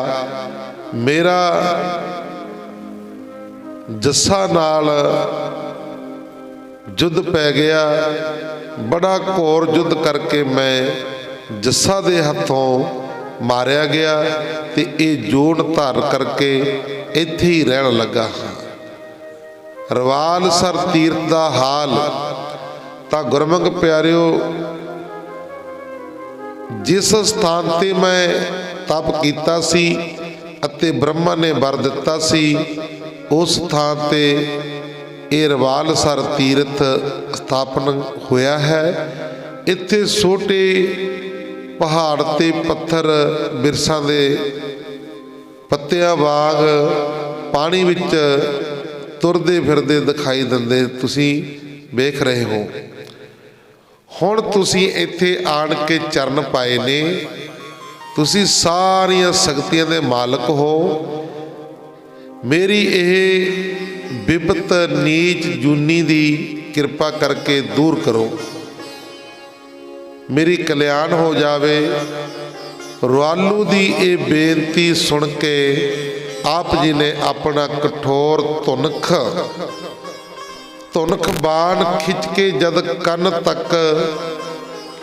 मेरा जस्सा नाल युद्ध पै गया, बड़ा घोर युद्ध करके मैं ਜੱਸਾ ਦੇ ਹੱਥੋਂ ਮਾਰਿਆ ਗਿਆ ਤੇ ਇਹ ਜੋੜ ਧਾਰ ਕਰਕੇ ਇੱਥੇ ਹੀ ਰਹਿਣ ਲੱਗਾ ਹਾਂ। ਰਵਾਲਸਰ ਤੀਰਥ ਦਾ ਹਾਲ ਤਾਂ ਗੁਰਮੁਖ ਪਿਆਰਿਓ, ਜਿਸ ਸਥਾਨ ਤੇ ਮੈਂ ਤਪ ਕੀਤਾ ਸੀ ਅਤੇ ਬ੍ਰਹਮਾ ਨੇ ਵਰ ਦਿੱਤਾ ਸੀ, ਉਸ ਸਥਾਨ ਤੇ ਇਹ ਰਵਾਲਸਰ ਤੀਰਥ ਸਥਾਪਨ ਹੋਇਆ ਹੈ। ਇੱਥੇ ਛੋਟੇ ਪਹਾੜ ਤੇ ਪੱਥਰ ਬਿਰਸਾਂ ਦੇ ਪੱਤਿਆਂ ਵਾਂਗ ਪਾਣੀ ਵਿੱਚ ਤੁਰਦੇ ਫਿਰਦੇ ਦਿਖਾਈ ਦਿੰਦੇ, ਤੁਸੀਂ ਵੇਖ ਰਹੇ ਹੋ। ਹੁਣ ਤੁਸੀਂ ਇੱਥੇ ਆਣ ਕੇ ਚਰਨ ਪਾਏ ਨੇ, ਤੁਸੀਂ ਸਾਰੀਆਂ ਸ਼ਕਤੀਆਂ ਦੇ ਮਾਲਕ ਹੋ। ਮੇਰੀ ਇਹ ਬਿਪਤ ਨੀਚ ਜੂਨੀ ਦੀ ਕਿਰਪਾ ਕਰਕੇ ਦੂਰ ਕਰੋ, ਮੇਰੀ ਕਲਿਆਣ ਹੋ ਜਾਵੇ। ਰੁਆਲੂ ਦੀ ਇਹ ਬੇਨਤੀ ਸੁਣ ਕੇ ਆਪ ਜੀ ਨੇ ਆਪਣਾ ਕਠੋਰ ਧੁਨਖ ਬਾਣ ਖਿੱਚ ਕੇ ਜਦ ਕੰਨ ਤੱਕ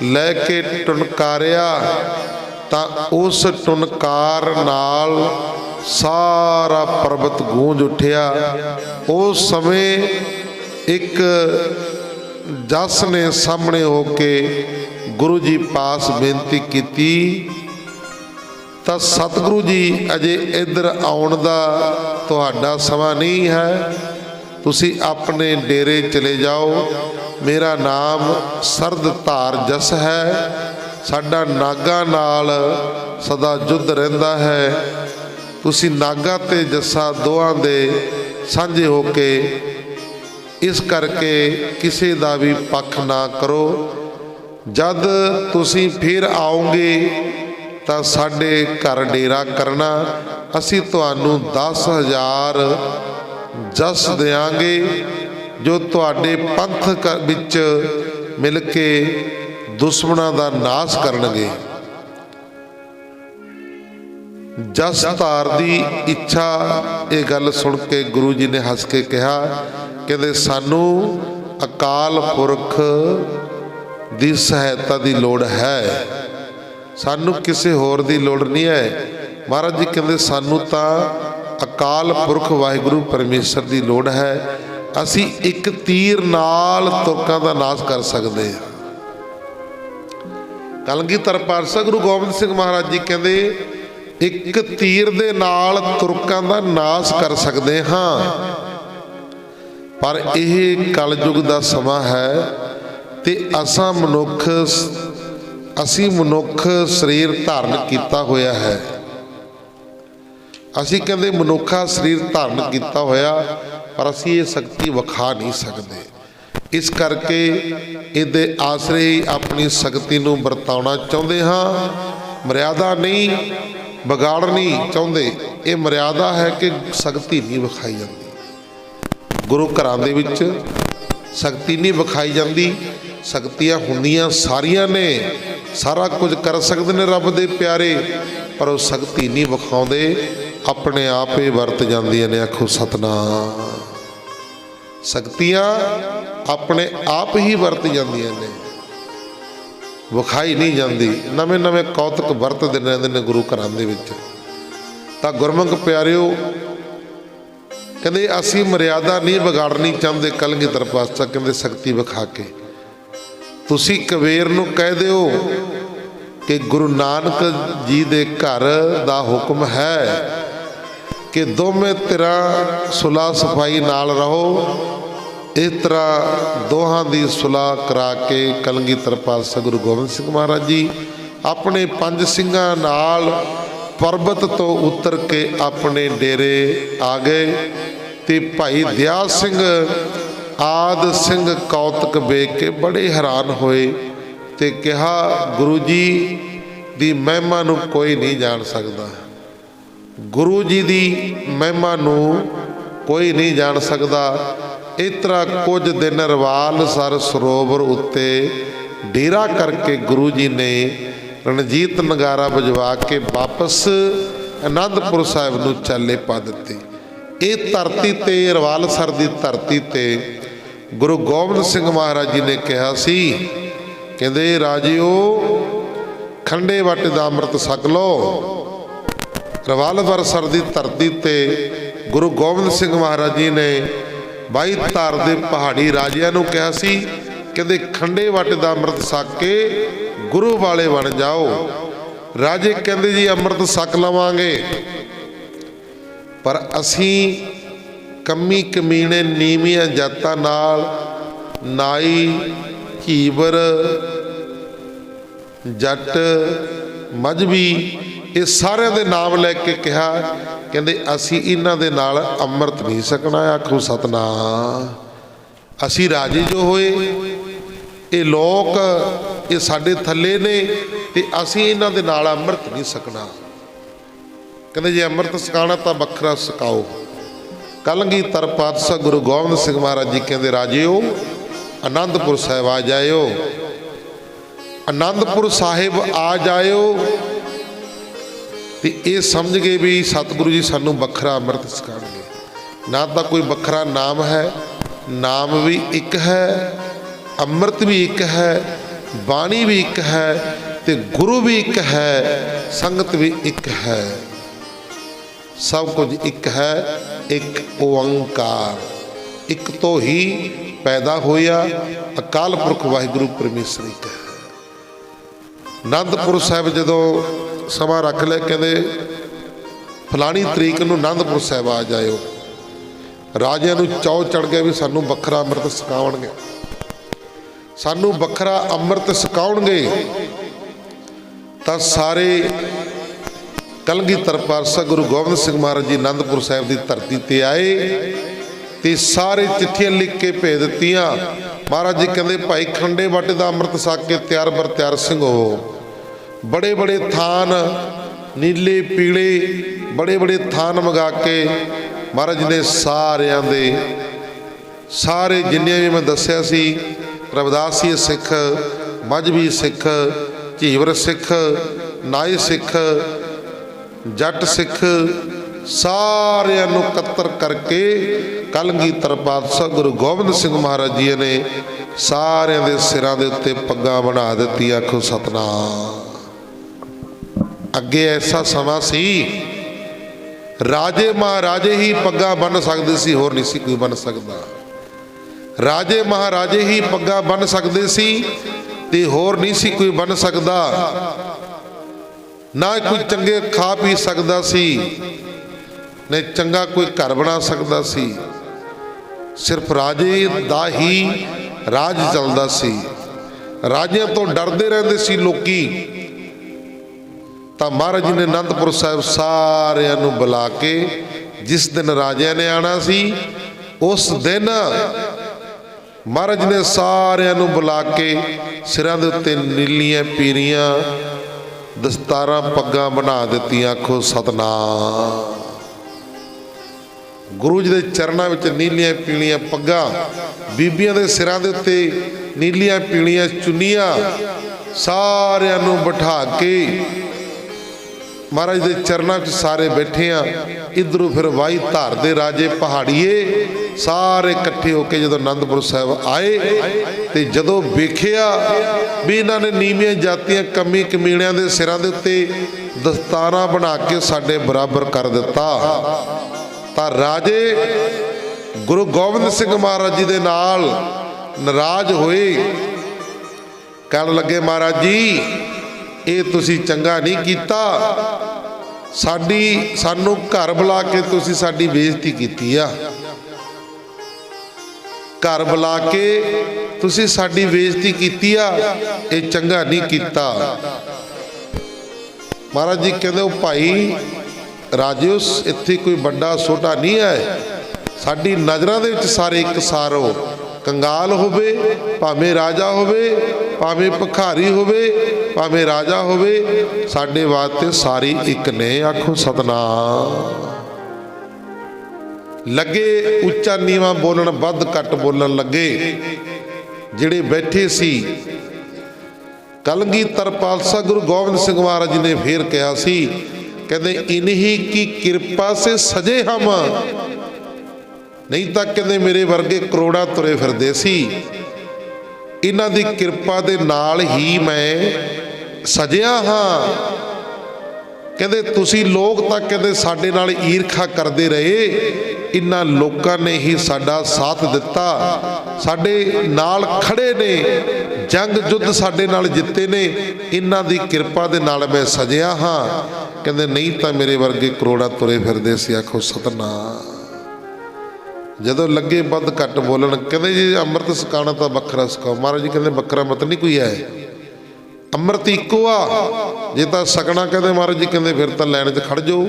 ਲੈ ਕੇ ਟੁਨਕਾਰਿਆ ਤਾਂ ਉਸ ਟੁਨਕਾਰ ਨਾਲ ਸਾਰਾ ਪਰਬਤ ਗੂੰਜ ਉੱਠਿਆ। ਉਸ ਸਮੇਂ ਇੱਕ ਜਸ ਨੇ ਸਾਹਮਣੇ ਹੋ ਕੇ ਗੁਰੂ ਜੀ ਪਾਸ ਬੇਨਤੀ ਕੀਤੀ ਤਾਂ ਸਤਿਗੁਰੂ ਜੀ ਅਜੇ ਇੱਧਰ ਆਉਣ ਦਾ ਤੁਹਾਡਾ ਸਮਾਂ ਨਹੀਂ ਹੈ, ਤੁਸੀਂ ਆਪਣੇ ਡੇਰੇ ਚਲੇ ਜਾਓ। ਮੇਰਾ ਨਾਮ ਸਰਦ ਧਾਰ ਜਸ ਹੈ, ਸਾਡਾ ਨਾਗਾ ਨਾਲ ਸਦਾ ਯੁੱਧ ਰਹਿੰਦਾ ਹੈ। ਤੁਸੀਂ ਨਾਗਾ ਤੇ ਜੱਸਾ ਦੋਹਾਂ ਦੇ ਸਾਂਝੇ ਹੋ ਕੇ ਇਸ ਕਰਕੇ ਕਿਸੇ ਦਾ ਵੀ ਪੱਖ ਨਾ ਕਰੋ। ਜਦ ਤੁਸੀਂ ਫਿਰ ਆਓਗੇ ਤਾਂ ਸਾਡੇ ਘਰ ਡੇਰਾ ਕਰਨਾ, ਅਸੀਂ ਤੁਹਾਨੂੰ 10,000 ਜਸ ਦਿਆਂਗੇ ਜੋ ਤੁਹਾਡੇ ਪੰਥ ਵਿੱਚ ਮਿਲ ਕੇ ਦੁਸ਼ਮਣਾਂ ਦਾ ਨਾਸ਼ ਕਰਨਗੇ। ਜਸ ਧਾਰ ਦੀ ਇੱਛਾ ਇਹ ਗੱਲ ਸੁਣ ਕੇ ਗੁਰੂ ਜੀ ਨੇ ਹੱਸ ਕੇ ਕਿਹਾ, ਕਹਿੰਦੇ ਸਾਨੂੰ ਅਕਾਲ ਪੁਰਖ ਦੀ ਸਹਾਇਤਾ ਦੀ ਲੋੜ ਹੈ, ਸਾਨੂੰ ਕਿਸੇ ਹੋਰ ਦੀ ਲੋੜ ਨਹੀਂ ਹੈ। ਮਹਾਰਾਜ ਜੀ ਕਹਿੰਦੇ ਸਾਨੂੰ ਤਾਂ ਅਕਾਲ ਪੁਰਖ ਵਾਹਿਗੁਰੂ ਪਰਮੇਸ਼ਰ ਦੀ ਲੋੜ ਹੈ। ਅਸੀਂ ਇੱਕ ਤੀਰ ਨਾਲ ਤੁਰਕਾਂ ਦਾ ਨਾਸ਼ ਕਰ ਸਕਦੇ ਹਾਂ। ਕਲਗੀਧਰ ਪਾਤਸ਼ਾਹ ਗੁਰੂ ਗੋਬਿੰਦ ਸਿੰਘ ਮਹਾਰਾਜ ਜੀ ਕਹਿੰਦੇ ਇੱਕ ਤੀਰ ਦੇ ਨਾਲ ਤੁਰਕਾਂ ਦਾ ਨਾਸ਼ ਕਰ ਸਕਦੇ ਹਾਂ। ਪਰ ਇਹ ਕਲਯੁਗ ਦਾ ਸਮਾਂ ਹੈ ਤੇ ਅਸੀਂ ਮਨੁੱਖ ਸਰੀਰ ਧਾਰਨ ਕੀਤਾ ਹੋਇਆ ਹੈ। ਅਸੀਂ ਕਹਿੰਦੇ ਮਨੁੱਖਾ ਸਰੀਰ ਧਾਰਨ ਕੀਤਾ ਹੋਇਆ, ਪਰ ਅਸੀਂ ਇਹ ਸ਼ਕਤੀ ਵਿਖਾ ਨਹੀਂ ਸਕਦੇ। ਇਸ ਕਰਕੇ ਇਹਦੇ ਆਸਰੇ ਹੀ ਆਪਣੀ ਸ਼ਕਤੀ ਨੂੰ ਵਰਤਾਉਣਾ ਚਾਹੁੰਦੇ ਹਾਂ। ਮਰਿਆਦਾ ਨਹੀਂ ਵਿਗਾੜਨੀ ਚਾਹੁੰਦੇ। ਇਹ ਮਰਿਆਦਾ ਹੈ ਕਿ ਸ਼ਕਤੀ ਨਹੀਂ ਵਿਖਾਈ ਜਾਂਦੀ। ਗੁਰੂ ਘਰਾਂ ਦੇ ਵਿੱਚ ਸ਼ਕਤੀ ਨਹੀਂ ਵਿਖਾਈ ਜਾਂਦੀ। ਸ਼ਕਤੀਆਂ ਹੁੰਦੀਆਂ ਸਾਰੀਆਂ ਨੇ, ਸਾਰਾ ਕੁਝ ਕਰ ਸਕਦੇ ਨੇ ਰੱਬ ਦੇ ਪਿਆਰੇ, ਪਰ ਉਹ ਸ਼ਕਤੀ ਨਹੀਂ ਵਿਖਾਉਂਦੇ, ਆਪਣੇ ਆਪ ਹੀ ਵਰਤ ਜਾਂਦੀਆਂ ਨੇ। ਆਖੋ ਸਤਨਾਮ। ਸ਼ਕਤੀਆਂ ਆਪਣੇ ਆਪ ਹੀ ਵਰਤ ਜਾਂਦੀਆਂ ਨੇ, ਵਿਖਾਈ ਨਹੀਂ ਜਾਂਦੀ। ਨਵੇਂ ਨਵੇਂ ਕੌਤਕ ਵਰਤਦੇ ਰਹਿੰਦੇ ਨੇ ਗੁਰੂ ਘਰਾਂ ਦੇ ਵਿੱਚ। ਤਾਂ ਗੁਰਮੁਖ ਪਿਆਰਿਓ ਕਹਿੰਦੇ ਅਸੀਂ ਮਰਿਆਦਾ ਨਹੀਂ ਵਿਗਾੜਨੀ ਚਾਹੁੰਦੇ। ਕਲਗੀਧਰ ਪਾਤਸ਼ਾਹ ਕਹਿੰਦੇ ਸ਼ਕਤੀ ਵਿਖਾ ਕੇ ਤੁਸੀਂ ਕਬੀਰ ਨੂੰ ਕਹਿ ਦਿਓ ਕਿ ਗੁਰੂ ਨਾਨਕ ਜੀ ਦੇ ਘਰ ਦਾ ਹੁਕਮ ਹੈ ਕਿ ਦੋਵੇਂ ਧਿਰਾਂ ਸੁਲ੍ਹਾ ਸਫਾਈ ਨਾਲ ਰਹੋ। ਇਸ ਤਰ੍ਹਾਂ ਦੋਹਾਂ ਦੀ ਸੁਲ੍ਹਾ ਕਰਾ ਕੇ ਕਲਗੀਧਰ ਪਾਤਸ਼ਾਹ ਗੁਰੂ ਗੋਬਿੰਦ ਸਿੰਘ ਮਹਾਰਾਜ ਜੀ ਆਪਣੇ 5 ਸਿੰਘਾਂ ਨਾਲ ਪਰਬਤ ਤੋਂ ਉਤਰ ਕੇ ਆਪਣੇ ਡੇਰੇ ਆ ਗਏ। ਤੇ ਭਾਈ ਦਿਆਲ ਸਿੰਘ ਆਦਿ ਸਿੰਘ ਕੌਤਕ ਵੇਖ ਕੇ ਬੜੇ ਹੈਰਾਨ ਹੋਏ ਤੇ ਕਿਹਾ ਗੁਰੂ ਜੀ ਦੀ ਮਹਿਮਾ ਨੂੰ ਕੋਈ ਨਹੀਂ ਜਾਣ ਸਕਦਾ। ਗੁਰੂ ਜੀ ਦੀ ਮਹਿਮਾ ਨੂੰ ਕੋਈ ਨਹੀਂ ਜਾਣ ਸਕਦਾ। ਇਸ ਤਰ੍ਹਾਂ ਕੁਝ ਦਿਨ ਰਵਾਲਸਰ ਸਰੋਵਰ ਉੱਤੇ ਡੇਰਾ ਕਰਕੇ ਗੁਰੂ ਜੀ ਨੇ ਰਣਜੀਤ ਨਗਾਰਾ ਵਜਵਾ ਕੇ ਵਾਪਸ ਅਨੰਦਪੁਰ ਸਾਹਿਬ ਨੂੰ ਚਾਲੇ ਪਾ ਦਿੱਤੇ। ਇਹ ਧਰਤੀ ਤੇ ਰਵਾਲਸਰ ਦੀ ਧਰਤੀ ਤੇ ਗੁਰੂ ਗੋਬਿੰਦ ਸਿੰਘ ਮਹਾਰਾਜ ਜੀ ਨੇ ਕਿਹਾ ਸੀ, ਕਹਿੰਦੇ ਰਾਜਿਓ खंडे वाटे दा अमृत छक लो। रिवाल्वरसर की धरती ते गुरु गोबिंद सिंह महाराज जी ने 22 धार के पहाड़ी राजिया नूं कहा सी, कहते खंडे वाटे दा अमृत छक के गुरु वाले बन जाओ। राजे कहते जी अमृत छक लवांगे, पर असी कमी कमीने नीवियां जातां नाल नाई घीवर जट मजहबी ये सारे दे नाम लैके कहा, कहते असी इन्हां दे नाल अमृत नहीं सकना। आखो सतनाम। असी राजे जो होए ये लोग ये साडे थल्ले ने ते असी इन्हां दे नाल अमृत नहीं सकना। कहते जे अमृत छकाना तो बखरा छकाओ। कलगीधर पातशाह गुरु गोबिंद सिंह महाराज जी कहते राजिओ आनंदपुर साहिब आ जाओ, आनंदपुर साहिब आ जाओ। तो ये समझ गए भी सतगुरु जी सानू बखरा अमृत छकाणगे। ना तो कोई बखरा नाम है, नाम भी एक है, अमृत भी एक है, बाणी भी एक है, ते गुरु भी एक है, संगत भी एक है, सब कुछ एक है। एक ओंकार एक तो ही पैदा होया, अकाल पुरख वाहिगुरु परमेश्वर एक है। आनंदपुर साहिब जदों समा रख लिया, कहते फलानी तरीक नूं आनंदपुर साहिब आ जाओ। राजिया नूं चौ चढ़ गया भी सानू बखरा अमृत छकाउणगे, सानू बखरा अमृत छकाउणगे। तां सारे कलगीधर पातशाह गुरु गोबिंद सिंह महाराज जी आनंदपुर साहिब की धरती ते आए ते सारे चिट्ठियां लिख के भेज दित्तियां। महाराज जी कहते भाई खंडे वाटे का अमृत छक के तैयार बर तैयार सिंह हो। बड़े बड़े थान नीले पीले बड़े बड़े थान मंगा के महाराज ने सारियां दे सारे जिन्ने भी मैं दसिया सी, रविदासी सिख, मजहबी सिख, झीवर सिख, नाई सिख, जट सिख, सारियां नूं इकत्तर करके कलगीधर पातशाह गुरु गोबिंद सिंह महाराज जी ने सारियां दे सिरां दे उत्ते पग्गां बना दित्ती। आखो सतनाम। अगे ऐसा समा सी राजे महाराजे ही पग्गां बन सकदे सी, होर नहीं सी कोई बन सकदा। राजे महाराजे ही पग्गां बन सकदे सी ते होर नहीं सी कोई बन सकदा। ना कोई चंगे खा पी सकदा सी, ने चंगा कोई घर बना सकदा सी। सिर्फ राजे दा ही राज चलदा सी। राजियां तो डरदे रहंदे सी लोकी। तां महाराज जी ने आनंदपुर साहिब सारियां नूं बुला के जिस दिन राजियां ने आना सी उस दिन महाराज ने सारियां नूं बुला के सिरां दे उत्ते नीलियां पीरियां दस्तारां पग्गां बना दित्तियां। आखो सतनाम। गुरु जी के चरणों में नीलियां पीलियां पग्गां, बीबियां दे सिरां दे उत्ते नीलियां पीलियां चुन्नियां सारियां नूं बिठा के महाराज के चरणों में सारे बैठे हैं। इधरों फिर 22 धार दे राजे पहाड़ीए सारे इकट्ठे होके जो आनंदपुर साहिब आए तो जदों वेखिया भी इन्होंने नीवियां जातियां कमी कमीणियां दे सिरां दे उत्ते दस्तारां बना के साडे बराबर कर दिता, तां राजे गुरु गोबिंद सिंह महाराज जी दे नाल नाराज होए। कहण लगे महाराज जी ये तुसी चंगा नहीं कीता, सानू घर बुला के तुसी साडी बेइज्जती कीती आ। घर बुला के तुसी साडी बेइज्जती कीती आ, ये चंगा नहीं कीता। महाराज जी कहते भाई राजिओ इत्थे कोई बड़ा छोटा नहीं है, साडी नज़रां दे विच सारे एक सार हो। कंगाल होवे भावें राजा होवे, भावें भिखारी होवे, भावें राजा होवे, साडे वास्ते सारी एक ने। आखो सतनाम। लगे उच्चा नीवा बोलन, वध घट बोलन लगे। जिहड़े बैठे सी कलगीधर पातशाह गुरु गोबिंद सिंह महाराज जी ने फिर कहा सी, कहते इन्हीं की कृपा से सजे हम, नहीं तो कहते मेरे वर्गे करोड़ा तुरे फिरदे सी। इन्हां दी कृपा दे नाल ही मैं सजिया हाँ। कहते तुसी लोग तां कहते साडे नाल ईरखा करते रहे, इन्हां लोकां ने ही साडा साथ दिता, साडे नाल खड़े ने, जंग युद्ध साडे नाल जिते ने, इन्हां दी किरपा दे नाल मैं सजिया हाँ। कहते नहीं तां मेरे वर्गे करोड़ा तुरे फिरदे सी। आखो सतनाम। जदों लगे बद घट बोलन, कहते जी अमृत सकाना तो बखरा सकाओ। महाराज जी कहते बखरा मत नहीं कोई है, अमृत इको आ, जे तो सकना कहते महाराज जी कहते फिर तो लैन च खड़ जाओ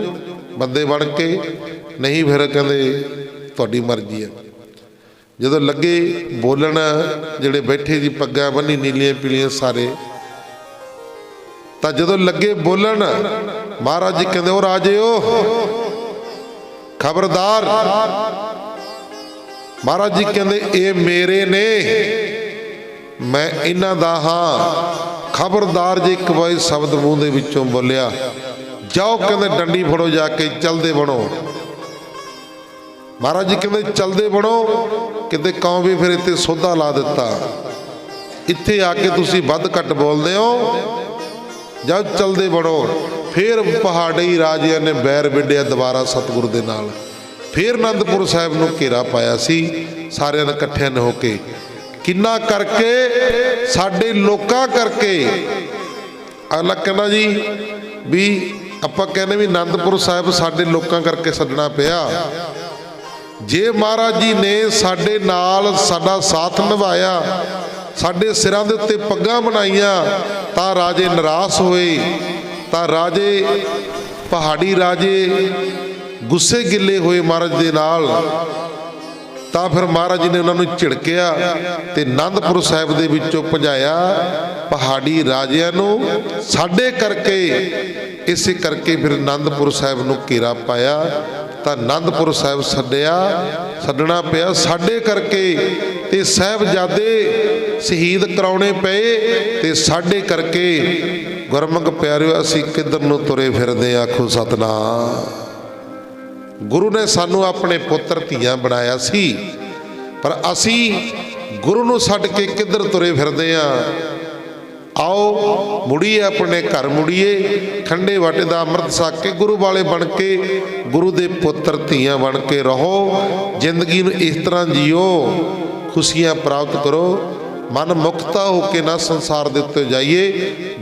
बंदे बन के, नहीं फिर कहते तुहाडी मर्जी है। जदों लगे बोलन जिहड़े बैठे जी पग्गां बन्नी नीलियां पीलियां सारे, तो जदों लगे बोलन महाराज जी कहते ओ राजेओ खबरदार। महाराज जी कहते ये मेरे ने, मैं इन्हां दा हां, खबरदार जे एक बार शब्द मूँह दे विचों बोलिया, जाओ कहते डंडी फड़ो जाके चलते बनो। महाराज जी कहते चलते बनो, किते कौम भी फिर इत्थे सोधा ला दिता, इत्थे आके तुसी वध घट बोलते हो, जाओ चलते बनो। फिर पहाड़ी राजिया ने बैर विढ़िया दोबारा सतगुरु दे नाल, फिर आनंदपुर साहिब नूं घेरा पाया सी सारिਆਂ ने इकट्ठे ने होके, किन्ना करके साडे लोकां करके। अगला कहना जी भी आपां कहने भी आनंदपुर साहिब साडे लोकां करके सदना पिया। जे महाराज जी ने साडे नाल साडा साथ निभाया, साडे सिरां दे उत्ते पग्गां बनाईयां, तां राजे निराश होए, तां राजे पहाड़ी राजे गुस्से गिले होए महाराज दे नाल। ਤਾਂ ਫਿਰ ਮਹਾਰਾਜ ਜੀ ਨੇ ਉਹਨਾਂ ਨੂੰ ਝਿੜਕਿਆ ਤੇ ਆਨੰਦਪੁਰ ਸਾਹਿਬ ਦੇ ਵਿੱਚੋਂ ਭਜਾਇਆ ਪਹਾੜੀ ਰਾਜਿਆਂ ਨੂੰ, ਸਾਡੇ ਕਰਕੇ। ਇਸੇ ਕਰਕੇ ਫਿਰ ਆਨੰਦਪੁਰ ਸਾਹਿਬ ਨੂੰ ਘੇਰਾ ਪਾਇਆ, ਤਾਂ ਆਨੰਦਪੁਰ ਸਾਹਿਬ ਛੱਡਣਾ ਪਿਆ ਸਾਡੇ ਕਰਕੇ। ਤੇ ਸਾਹਿਬਜ਼ਾਦੇ ਸ਼ਹੀਦ ਕਰਾਉਣੇ ਪਏ ਤੇ ਸਾਡੇ ਕਰਕੇ। ਗੁਰਮੁਖ ਪਿਆਰਿਓ ਅਸੀਂ ਕਿੱਧਰ ਨੂੰ ਤੁਰੇ ਫਿਰਦੇ, ਆਖੋ ਸਤਨਾਮ। गुरु ने सानू अपने पुत्र धीआं बनाया सी, पर असी गुरु नूं छड्ड के किधर तुरे फिरदे आ। आओ मुड़ीए अपने घर, मुड़ीए खंडे वाटे दा अमृत छक के गुरु वाले बन के, गुरु दे पुत्र धीआं बन के रहो। जिंदगी नूं इस तरह जियो, खुशियां प्राप्त करो, मन मुक्ता होके ना संसार दे उत्ते जाइए,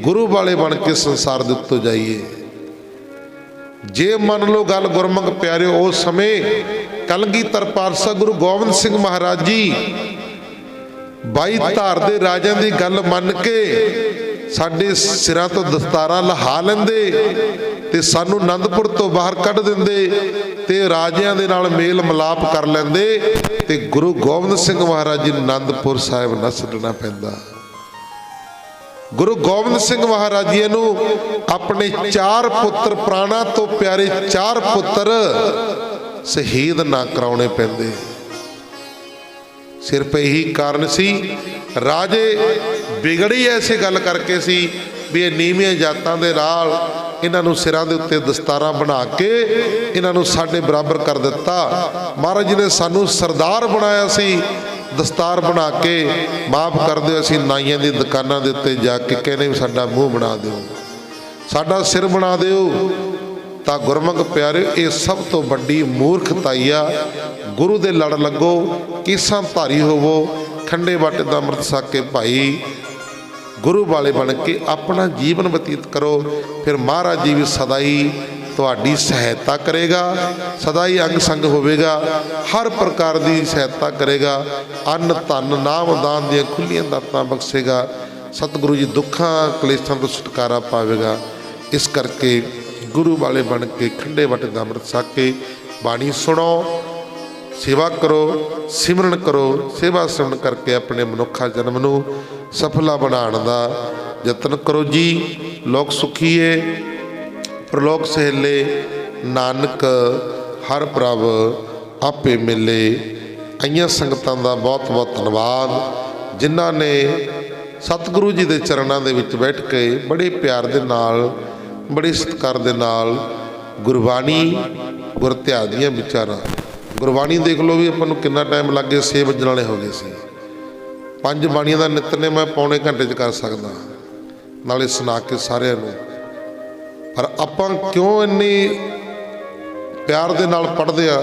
गुरु वाले बन के संसार दे उत्ते जाइए। जे मन लो गल गुरमुख प्यारे, उस समय कलगीधर पातशाह गुरु गोबिंद सिंह महाराज जी 22 धार दे राजां दी गल मन के साडे सिरां तो दस्तारां लहा लैंदे ते सानू आनंदपुर तो बाहर कढ़ दिंदे ते राजियां दे नाल मेल मिलाप कर लैंदे ते गुरु गोबिंद सिंह महाराज जी आनंदपुर साहिब ना छड्डना पैंदा। गुरु गोबिंद सिंह महाराज जी नूं अपने 4 पुत्र, प्राणा तो प्यारे 4 पुत्र शहीद ना कराउणे पैंदे। सिर्फ यही कारण सी, राजे बिगड़ी ऐसे गल करके सी भी ये नीवियां जातां दे नाल इन्हां नूं सिरां दे उत्ते दस्तारां बना के इन्हां नूं साडे बराबर कर दिता। महाराज जी ने सानू सरदार बनाया सी, दस्तार बना के माफ़ कर दो, असीं नाइयां दी दुकानां दे उत्ते जाके कहने भी साडा मूँह बना दिओ, साडा सिर बना दिओ। तां गुरमुख प्यारे, ये सब तो वड्डी मूर्खताई आ। गुरु दे लड़ लगो, कीसां धारी होवो, खंडे वाटे दा अमृत छक के भाई गुरु वाले बन के अपना जीवन बतीत करो। फिर महाराज जी भी सदा ही तुहाडी सहायता करेगा, सदा ही अंग संग होवेगा, हर प्रकार की सहायता करेगा। अन्न धन नाम दान दियां खुलियां दातां बख्शेगा। सतगुरु जी दुखा कलेशां तो छुटकारा पावेगा। इस करके गुरु वाले बन के खंडे वट दा अमृत छक के बाणी सुनो, सेवा करो, सिमरन करो। सेवा सिमरन करके अपने मनुखा जन्म नूं सफला बनाउण दा यतन करो जी। लोक सुखीए प्रलोक सहेले, नानक हर प्रभ आपे मिले। आईयां संगतां दा बहुत बहुत धन्नवाद, जिन्हां ने सतगुरु जी दे चरणां दे विच बैठ के बड़े प्यार दे नाल, बड़े सत्कार दे नाल गुरबाणी गुर ध्यान दीआं विचारां। गुरबाणी देख लो भी आपां नूं किन्ना टाइम लग गया, 6 वजण वाले हो गए सी। 5 बाणियां दा नितनेम मैं पौने घंटे च कर सकदा। नाले सुना के सारिਆਂ ਨੂੰ। पर ਆਪਾਂ क्यों इन्नी प्यार दे नाल पढ़दे आ?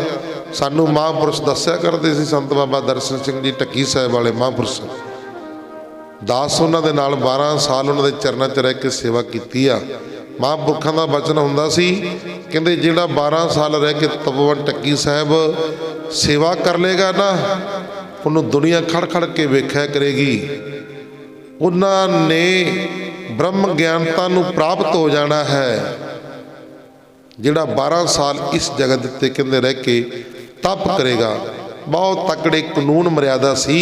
सानू महापुरुष दस्सिया करते सी संत बाबा दर्शन सिंह जी ढक्की साहिब वाले महापुरुष दास, उन्हां दे नाल 12 साल उन्हां दे चरनां च रह के सेवा कीती आ। महापुरखां दा वचन हुंदा सी, कहंदे जिहड़ा 12 साल रह के तपोवन ढक्की साहिब सेवा कर लेगा ना, उन्होंने दुनिया खड़ खड़ के वेख्या करेगी। उन्होंने ब्रह्म ज्ञानता नूं प्राप्त हो जाना है। जिहड़ा 12 साल इस जगत उत्ते कहंदे रह के तप करेगा। बहुत तकड़े कानून मर्यादा सी,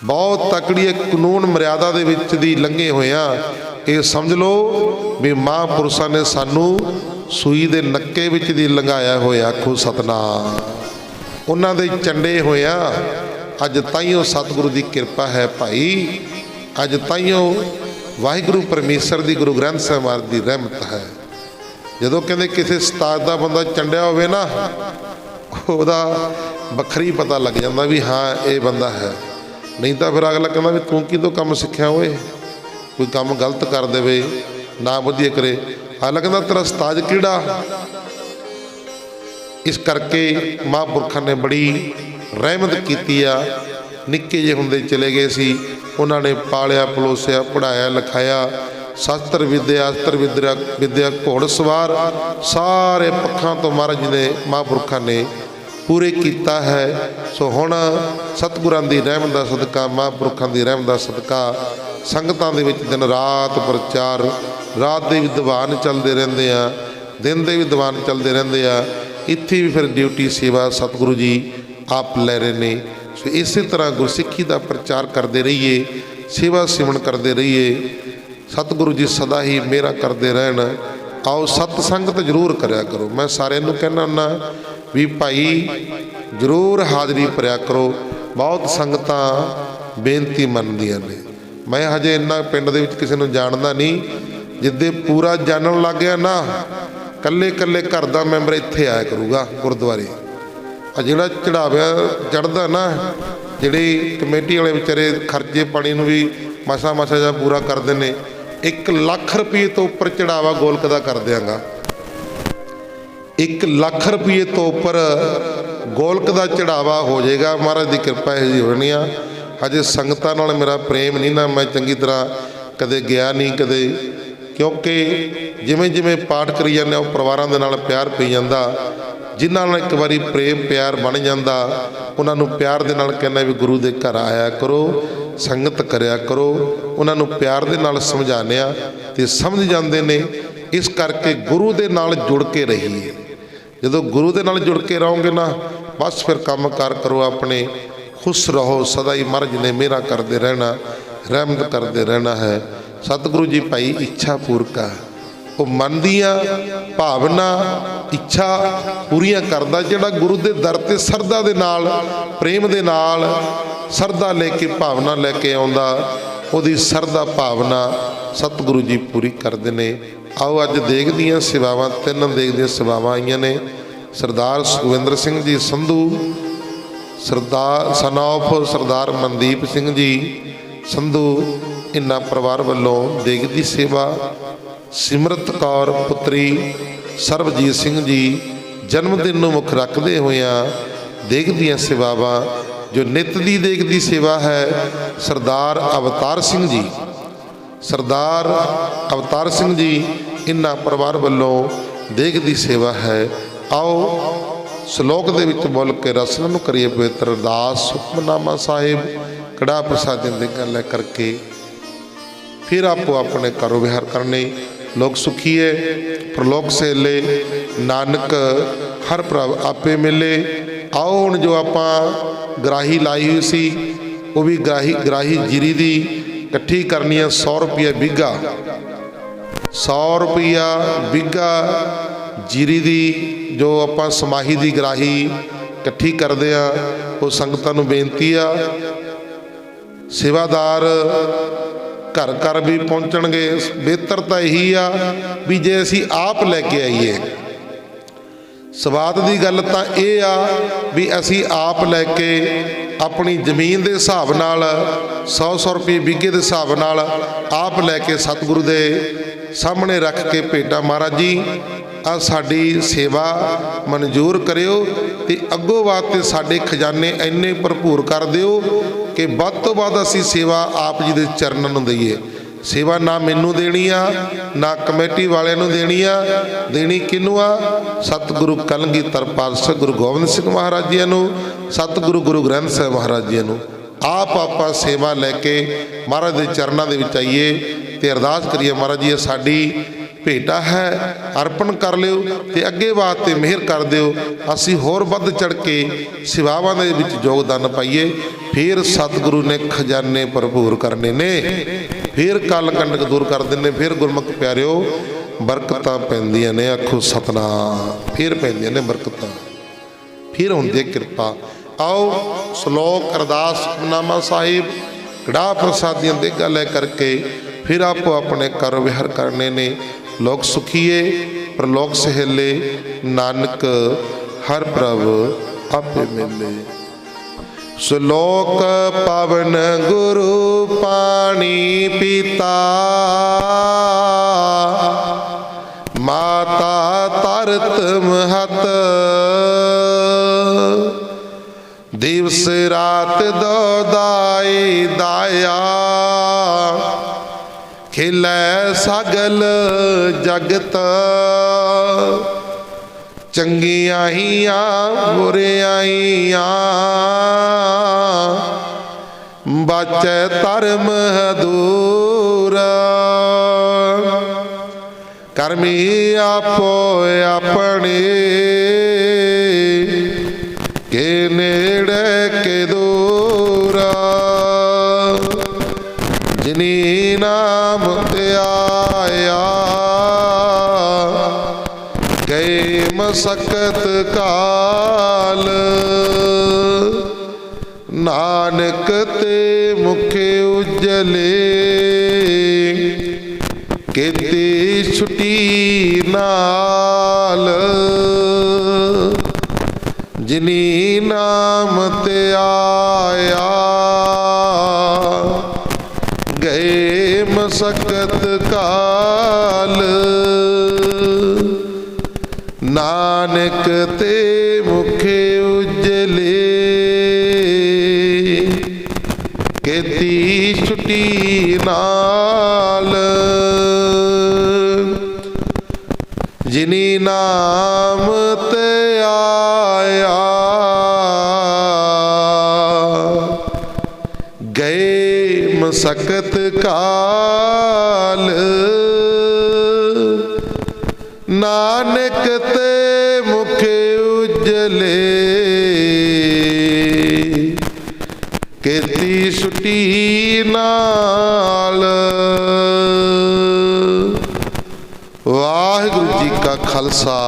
बहुत तकड़ी कानून मर्यादा दे विच दी लंघे होया। ये समझ लो भी महापुरुषां ने सानू सूई दे नक्के विच दी लंघाया होया। आखो सतनाम। उन्हां दे चंडे होया। अज ताइयों सतगुरु की कृपा है भाई, अज ताइयों वाहिगुरु परमेश्वर की गुरु ग्रंथ साहिब महाराज की रहमत है। जदों कहंदे किसी उस्ताद का बंदा चंडिया होवे ना, उहदा बखरी पता लग जाता भी हाँ ये बंदा है। नहीं तो फिर अगला कहना भी तू कितों काम सीखिया होए, कोई काम गलत कर देवे ना वधिया करे। अगला कहना तेरा उस्ताद किहड़ा। इस करके महापुरखों ने बड़ी रहमत की आ। निक्के जे हुंदे चले गए सी, उन्होंने पालिया पलोसिया पढ़ाया लिखाया। शास्त्र विद्या अस्त्र विद्या विद्या घोड़सवार सारे पक्षों तो महाराज जी ने महापुरखों ने पूरे किया है। सो हुण सतगुरां दी रहमत दा सदका, महापुरखों की रहमत दा सदका संगतां दे विच दिन रात प्रचार, रात दे विद्वान चलते रहंदे आ, दिन दे विद्वान चलते रहंदे आ। इत्थे भी फिर ड्यूटी सेवा सतगुरु जी आप लै रहे ने। सो इस तरह गुरसिੱਖੀ का प्रचार करते रहिए, सेवा सिमन करते रहिए। सतगुरु जी सदा ही मेरा करते रहन। आओ सतसंगत जरूर करया करो। मैं सारे नूं कहना हुन्ना भी भाई जरूर हाज़री भरिया करो। बहुत संगतां बेनती मनदियां ने। मैं हजे इन्ना पिंड दे विच किसी नूं जानदा नहीं, जिद्दे पूरा जानन लग गया ना, कल्ले कल्ले घर दा मैंबर इत्थे आया करूगा गुरुद्वारे। आ जिहड़ा चढ़ावा चढ़दा ना, जिहड़ी कमेटी वाले बेचारे खर्चे पानी नूं भी मसा मसा जा पूरा करदे ने। 1 लाख रुपये तो उपर चढ़ावा गोलक दा कर दियांगा। 1 लाख रुपये तो उपर गोलक दा चढ़ावा हो जाएगा। महाराज की कृपा यही होनी आ। हजे संगतां नाल मेरा प्रेम नहीं ना, मैं चंगी तरह कदे गया नहीं कदे, क्योंकि जिमें जिमें पाठ करी जाने परिवारों के नाल प्यार पई जांदा। जिन्हां नाल एक बारी प्रेम प्यार बन जाता, उन्हां नूं प्यार दे नाल कहना भी गुरु दे घर आया करो, संगत करया करो। उन्हां नूं प्यार दे नाल समझाने ते समझ जाते ने। इस करके गुरु दे नाल जुड़ के रहिए। जदों गुरु दे नाल जुड़ के रहोगे ना, बस फिर काम कार करो अपने, खुश रहो। सदा ही महाराज ने मेरा करते रहना, रहमत करते रहना है। सतगुरु जी भाई इच्छा पूरक है, वो मन दियाँ भावना इच्छा पूरियां करदा। जिहड़ा गुरु दे दर ते सरदा दे नाल प्रेम दे नाल सरदा लेके भावना लेके आउंदा, उहदी सरदा भावना सतगुरु जी पूरी करदे ने। आओ अज देखदियां सेवावां, 3 देखदियां सेवावां आईयां ने। सरदार सुखविंदर सिंह जी संधू, सरदार सन ऑफ सरदार मनदीप सिंह जी संधू, इन्हां परिवार वालों देखदी सेवा। सिमरत कौर पुत्री सरबजीत सिंह जी जन्मदिन नूं मुख रखदे होया देखदियां सेवावां। जो नित दी देखदी सेवा है सरदार अवतार सिंह जी, सरदार अवतार सिंह जी इन्हां परिवार वालों देखदी सेवा है। आओ श्लोक दे विच बोल के रसना नूं करिए पवित्र अरदास। हुक्मनामा साहिब कड़ा प्रसाद दी गल करके फिर आपो अपने कारो विहार करने। लोग सुखी है प्रलोक से ले, नानक हर प्रभ आपे मिले। आओ हुण जो आपां ग्राही लाई हुई सी, वो भी ग्राही जीरी दी इकट्ठी करनी है। 100 रुपया बीघा, 100 रुपया बीघा जीरी दी जो आपां समाही दी ग्राही इकट्ठी करते हैं। वो संगतां नूं बेनती आ, सेवादार घर घर भी पहुँचणगे। बेहतर तो यही आ भी जे असी आप लैके आईए। स्वाद की गल तो यह आ भी असी आप लैके अपनी जमीन के हिसाब नाल 100 रुपये बीघे के हिसाब नाल आप लैके सतगुरु के सामने रख के भेटा महाराज जी आ साडी सेवा मंजूर करियो ते अगों वास्ते साडे खजाने इन्ने भरपूर कर दिओ कि वध तो वध असीं सेवा आप जी दे चरणों नूं दईए। सेवा ना मैनू देनी आ ना कमेटी वालियां नूं देनी आ, देनी किनू आ सतगुरु कलगीधर पातशाह गुरु गोबिंद सिंह महाराज जी नूं, सतगुरु गुरु ग्रंथ साहिब महाराज जी नूं। आप आपां सेवा लैके महाराज दे चरणों दे विच आईए ते अरदास करिए महाराज जी साडी भेटा है अर्पण कर लिओ ते अगे वास्ते मेहर कर दिओ, असीं होर वध चढ़ के सेवावां दे विच योगदान पाईए। फिर सतगुरु ने खजाने भरपूर करने ने, फिर कल कंडक दूर कर देने, फिर गुरमुख प्यारिओ बरकतां पैंदियां ने। आखो सतनाम, फिर पैंदियां ने बरकतां, फिर हुंदी है किरपा। आओ श्लोक अरदास हुकमनामा साहिब कड़ा प्रसादियां देगा लै करके फिर आपो अपने कर विहार करने ने। लोक सुखीए प्रलोक सहेले, नानक हर प्रभ आपे मिले। श्लोक पावन गुरु पानी पिता, माता तरत महत, दिवस रात दो दाई दाया, खिलै सगल जगत, चंगियां हियां बुरियां हियां, बचै धर्म दूर, कर्मी आपो अपने, के नेड़े के दूर, जिनी नाम ते आया, गए मसकत काल, नानक ते मुखे उजले, केती छुटी नाल, जिनी नाम ते आया, गए मसकत काल, नानक ते मुखे उजले, केती छुटी नाल, जिनी नाम ते आया, गए मसकत काल, नानक ते मुखे उजले, केती छुटी नाल। वाहिगुरू जी का खालसा,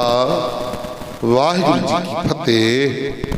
वाहिगुरू जी की फतेह।